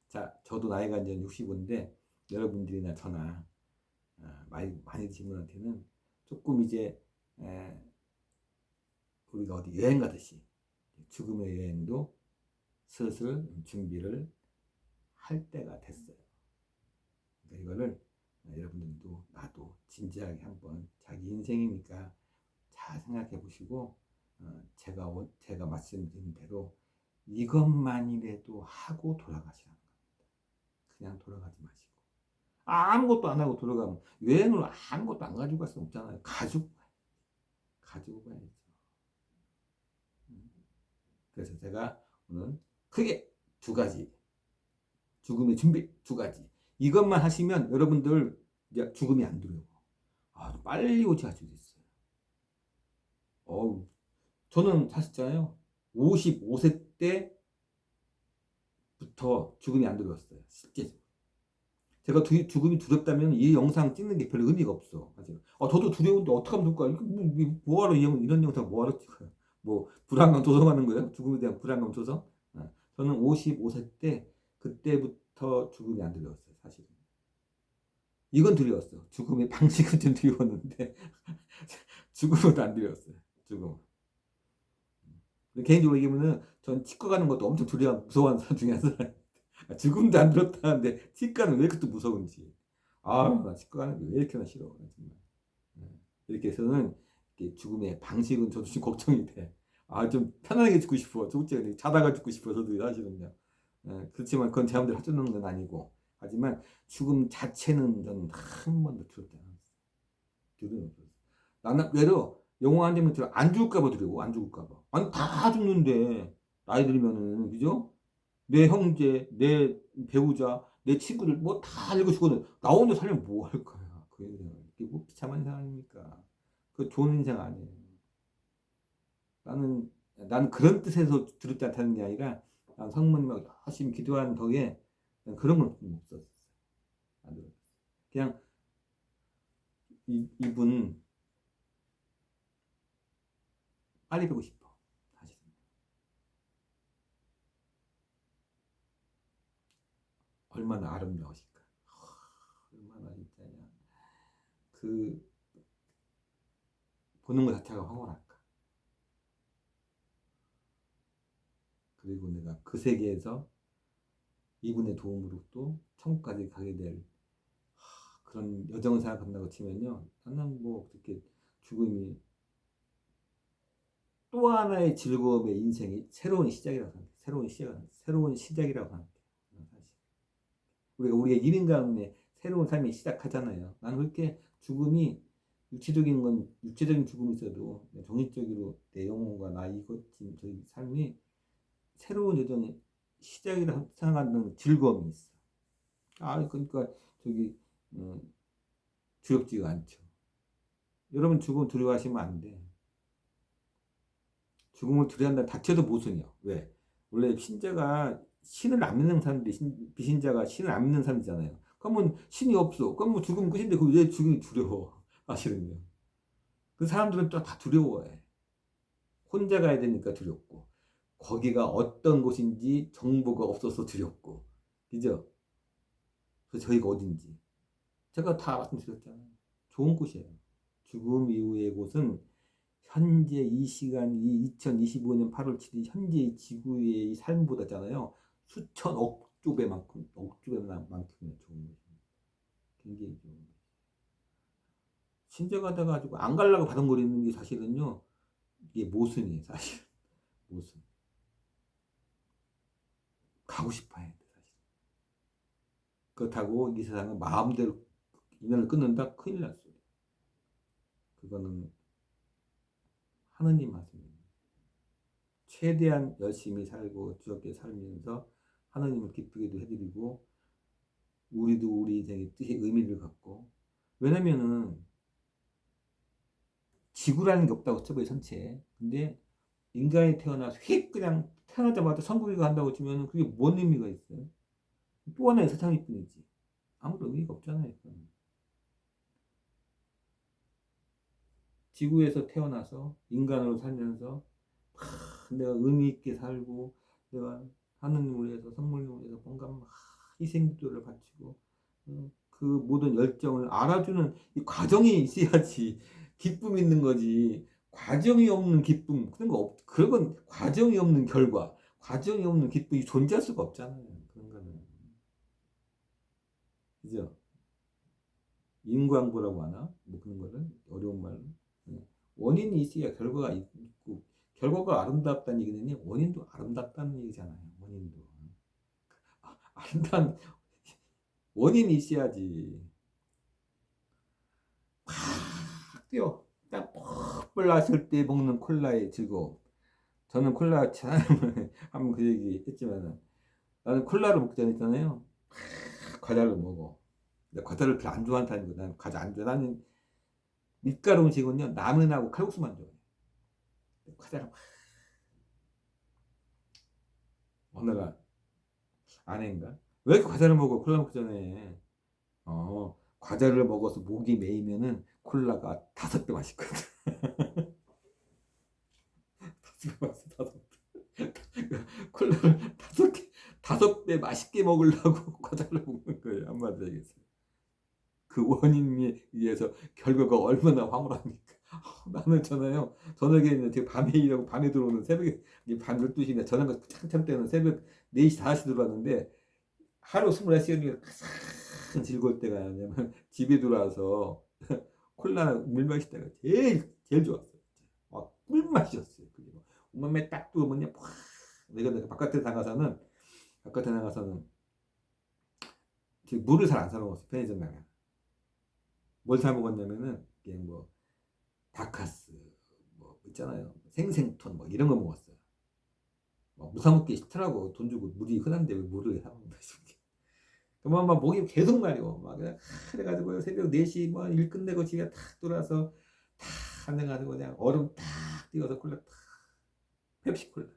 Speaker 1: 자, 저도 나이가 이제 65인데 여러분들이나 저나 많이 드신 분한테는 조금 이제 우리가 어디 여행 가듯이 죽음의 여행도 슬슬 준비를 할 때가 됐어요. 그러니까 이거를 여러분들도 나도 진지하게 한번 자기 인생이니까 잘 생각해 보시고 제가 말씀드린 대로 이것만이라도 하고 돌아가시라는 거예요. 그냥 돌아가지 마시고. 아무것도 안 하고 돌아가면 여행을 아무것도 안 가지고 갈 수 없잖아요. 가지고 가야죠. 그래서 제가 오늘 크게 두 가지, 죽음의 준비 두 가지, 이것만 하시면 여러분들 이제 죽음이 안 두려워. 빨리 오지 않을 수 있어요. 저는 사실잖아요. 55세 때부터 죽음이 안 두려웠어요. 실제적으로. 제가 죽음이 두렵다면 이 영상 찍는 게 별 의미가 없어. 사실. 저도 두려운데 어떡하면 좋을까? 뭐하러 이런 영상 뭐하러 찍어요? 뭐 불안감 조성하는 거예요? 죽음에 대한 불안감 조성? 저는 55세 때 그때부터 죽음이 안 두려웠어요. 사실은. 이건 두려웠어. 죽음의 방식은 좀 두려웠는데 죽음은 안 두려웠어요. 죽음. 개인적으로 얘기하면은 전 치과 가는 것도 엄청 무서워하는 사람 중에 한 사람. 죽음도 안 두렵다는데 치과는 왜 이렇게 또 무서운지. 나 치과 가는 게 왜 이렇게나 싫어. 정말. 이렇게 해서는 죽음의 방식은 저도 좀 걱정이 돼. 좀 편안하게 죽고 싶어. 솔직히 자다가 죽고 싶어. 저도 사실은요. 그렇지만 그건 제 마음대로 하자는 건 아니고. 하지만 죽음 자체는 저는 한 번도 두렵지 않았어요. 두려워. 나는 외로 영화 안 되면 안 죽을까봐 두려워. 안 죽을까봐. 아니 다 죽는데 나이 들면은 그죠? 내 형제, 내 배우자, 내 친구들 뭐 다 알고 죽거든. 나 혼자 살면 뭐 할 거야. 그게 뭐 비참한 인생 아닙니까? 그 좋은 인생 아니에요. 나는 그런 뜻에서 두렵지 않다는 게 아니라 난 성모님하고 열심히 기도하는 덕에 그런 건 없었어요. 안 들었어요. 그냥 이분 빨리 뵈고 싶어. 사실은. 얼마나 아름다우실까. 얼마나 진짜냐. 그 보는 것 자체가 황홀할까. 그리고 내가 그 세계에서 이분의 도움으로 또 천국까지 가게 될 그런 여정을 생각한다고 치면요. 나는 뭐 그렇게 죽음이 또 하나의 즐거움의 인생이 새로운 시작이라고 생각해. 새로운 시작이라고 생각해. 사실. 우리가 1인 가운데 새로운 삶이 시작하잖아요. 나는 그렇게 죽음이 육체적인 죽음이 있어도 정신적으로 내 영혼과 나 이것진 저희 삶이 새로운 여정의 시작이라고 생각하는 즐거움이 있어. 그러니까 저기 두렵지가 않죠. 여러분 죽음 두려워하시면 안 돼. 죽음을 두려워한다 다쳐도 모순이요. 왜? 원래 신을 안 믿는 사람들이 비신자가 신을 안 믿는 사람이잖아요. 그러면 신이 없어. 그럼 죽으면 끝인데 왜 죽음이 두려워? 사실은요. 그 사람들은 또 다 두려워해. 혼자 가야 되니까 두렵고 거기가 어떤 곳인지 정보가 없어서 두렵고 그죠? 그래서 저희가 어딘지 제가 다 말씀드렸잖아요. 좋은 곳이에요. 죽음 이후의 곳은 현재 이 시간, 이 2025년 8월 7일 현재 이 지구의 이 삶보다잖아요. 수천 억 배만큼 좋은 곳입니다. 굉장히 좋은 곳. 신자가 돼가지고 안 가려고 바둥거리는 게 사실은요. 이게 모순이에요, 사실. 모순. 가고 싶어 해야 돼, 사실. 그렇다고 이 세상은 마음대로 인연을 끊는다? 큰일 났어요. 그거는 하느님 말씀입니다. 최대한 열심히 살고 즐겁게 살면서 하나님을 기쁘게도 해드리고 우리도 우리 인생의 뜻의 의미를 갖고 왜냐면은 지구라는 게 없다고 쳐봐요 전체에. 근데 인간이 태어나서 휙 그냥 태어나자마자 천국에 간다고 치면 그게 뭔 의미가 있어요? 또 하나의 세상일 뿐이지 아무도 의미가 없잖아요. 지구에서 태어나서 인간으로 살면서 내가 의미 있게 살고 내가 하느님을 위해서 성물님을 위해서 뭔가 막 희생기도를 바치고 그 모든 열정을 알아주는 이 과정이 있어야지 기쁨이 있는 거지. 과정이 없는 기쁨 그런 거 그런 건 과정이 없는 결과 과정이 없는 기쁨이 존재할 수가 없잖아요. 그런 거는 그죠? 인과응보라고 하나 뭐 그런 거는 어려운 말로 원인이 있어야 결과가 있고 결과가 아름답다는 얘기는 원인도 아름답다는 얘기잖아요. 원인도. 아름다운 원인이 있어야지. 팍 뛰어. 딱 펄 났을 때 먹는 콜라의 즐거움. 저는 콜라 참 한번 그 얘기 했지만 나는 콜라를 먹지 않았잖아요. 과자를 먹어. 근데 과자를 별로 안 좋아한다는 거. 난 과자 안 좋아. 나는 밀가루 음식은요 라면하고 칼국수만 좋아해. 과자를 막 어느 날 아내인가? 왜 이렇게 과자를 먹어? 콜라 먹기 전에. 과자를 먹어서 목이 메이면은 콜라가 5배 맛있거든. 5배 맛있어, 5배. 콜라를 5배 맛있게 먹으려고 과자를 먹는 거예요. 한마디로 얘기해서. 그 원인에 의해서 결과가 얼마나 황홀합니까? 나는 전화요. 저녁에 이제 제가 밤에 일하고 밤에 들어오는 새벽에 밤 12시나 저녁 한참 때는 새벽 4시, 5시 들어왔는데 하루 24시간 중에 가장 즐거울 때가 뭐냐면 집에 들어와서 콜라 물 마실 때가 제일 좋았어요. 꿀맛이었어요. 그게 막 온몸에 딱 들어오면 팍 내가 바깥에 나가서는 물을 잘 안 사 먹었어. 편의점 가면. 뭘 사 먹었냐면은 그냥 뭐 다카스 뭐 있잖아요. 생생톤 뭐 이런 거 먹었어요. 못 사 먹기 싫더라고. 돈 주고 물이 흔한데 왜 물을 사 먹는다 싶게. 그만 막 목이 계속 마려. 막 그냥 그래가지고 새벽 4시 뭐 일 끝내고 집에 탁 돌아서 탁 앉아가지고 그냥 얼음 탁 띄워서 콜라 탁 펩시 콜라.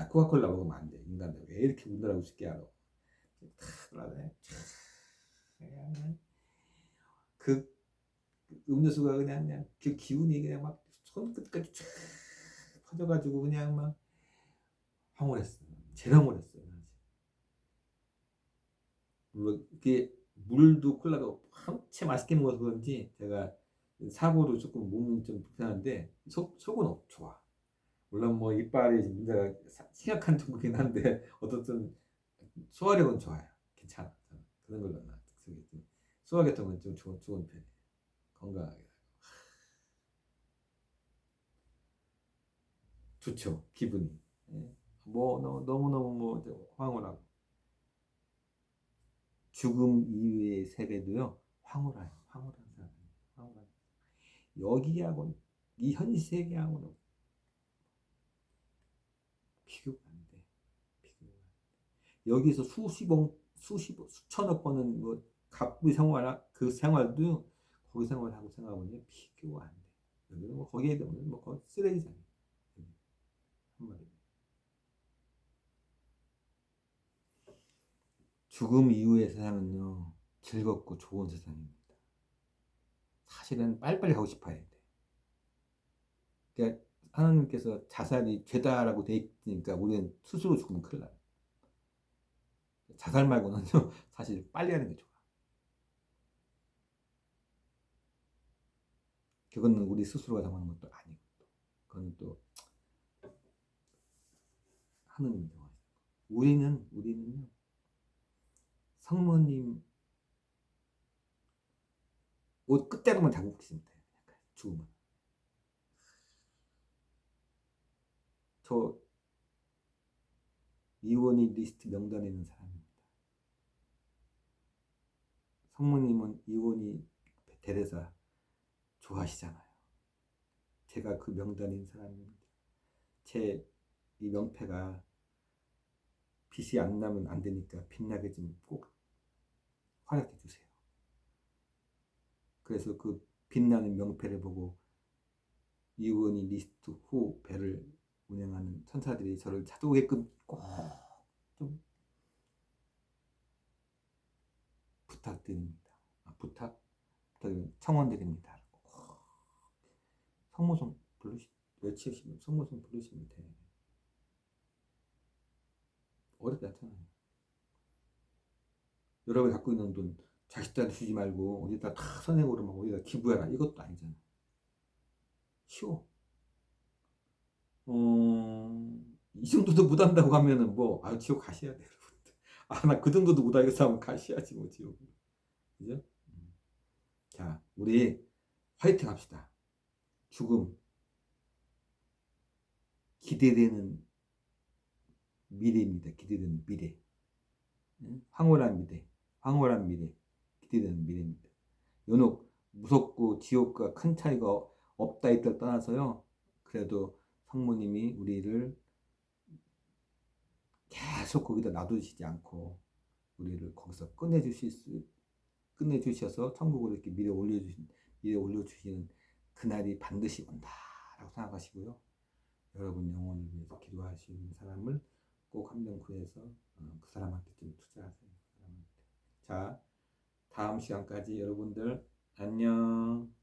Speaker 1: 코카콜라 먹으면 안 돼. 인간들 왜 이렇게 우느라고 쉽게 알아. 탁 돌아서 그냥 그 음료수가 그냥 그 기운이 그냥 막 손끝까지 쫙 퍼져가지고 그냥 막 황홀했어. 제일 황홀했어요. 물론 이게 물도 콜라도 한채 맛있게 먹어서 그런지 제가 사고로 조금 몸은 좀 불편한데 속은 좋아. 물론 뭐 이빨이 문제가 심각한 정도긴 한데 어떻든 소화력은 좋아요. 괜찮아. 저는 그런 걸로 나 소화계통은 좀 좋은 편이에요. 건강하게 좋죠. 기분이. 예. 뭐 너무너무 뭐 황홀하고 죽음 이후의 세계도요 황홀해요. 황홀한 사람. 황홀한. 여기하고는 이 현 세계하고는 비교가 안 돼. 비교가 안 돼. 여기서 수천억 번은 뭐 갑부 생활 그 생활도 거기 생활하고 생각하면 비교가 안 돼. 여기는 뭐 거기에 되면 뭐 거의 쓰레기잖아요. 한마디로. 죽음 이후의 세상은요 즐겁고 좋은 세상입니다. 사실은 빨리빨리 가고 싶어야 돼. 그러니까 하나님께서 자살이 죄다라고 돼 있으니까 우리는 스스로 죽으면 큰일 나요. 자살 말고는요 사실 빨리 하는 게 좋아. 그거는 우리 스스로가 정하는 것도 아니고 그건 또 하느님이 정하는 우리는요 성모님 옷 끝대로만 잡고 있으면 돼요. 죽으면. 저 이원희 리스트 명단에 있는 사람입니다. 성모님은 이원희 대대사 좋아하시잖아요. 제가 그 명단에 있는 사람입니다. 제 이 명패가 빛이 안 나면 안 되니까 빛나게 좀 꼭 활약해 주세요. 그래서 그 빛나는 명패를 보고 이원희 리스트 후 배를 운영하는 천사들이 저를 찾아오게끔 꼭 좀 부탁드립니다. 부탁드립니다. 청원드립니다. 성모성 외치시면 성모성 부르시면 돼. 어렵지 않잖아요. 여러분이 갖고 있는 돈 자식들한테 주지 말고 어디다 다 선행으로 막 어디다 기부해라 이것도 아니잖아. 쉬워. 이 정도도 못한다고 하면은 뭐 지옥 가셔야 돼요. 나 그 정도도 못하겠어 하면 가셔야지 뭐 지옥. 그죠? 자, 우리 화이팅 합시다. 죽음 기대되는 미래입니다. 기대되는 미래. 황홀한 미래. 황홀한 미래. 기대되는 미래입니다. 연옥 무섭고 지옥과 큰 차이가 없다 있다 떠나서요. 그래도 성모님이 우리를 계속 거기다 놔두시지 않고 우리를 거기서 끝내주셔서 천국으로 이렇게 밀어 올려주시는 그날이 반드시 온다라고 생각하시고요. 여러분 영혼을 위해서 기도하시는 사람을 꼭 한 명 구해서 그 사람한테 좀 투자하세요. 그 사람한테. 자, 다음 시간까지 여러분들 안녕.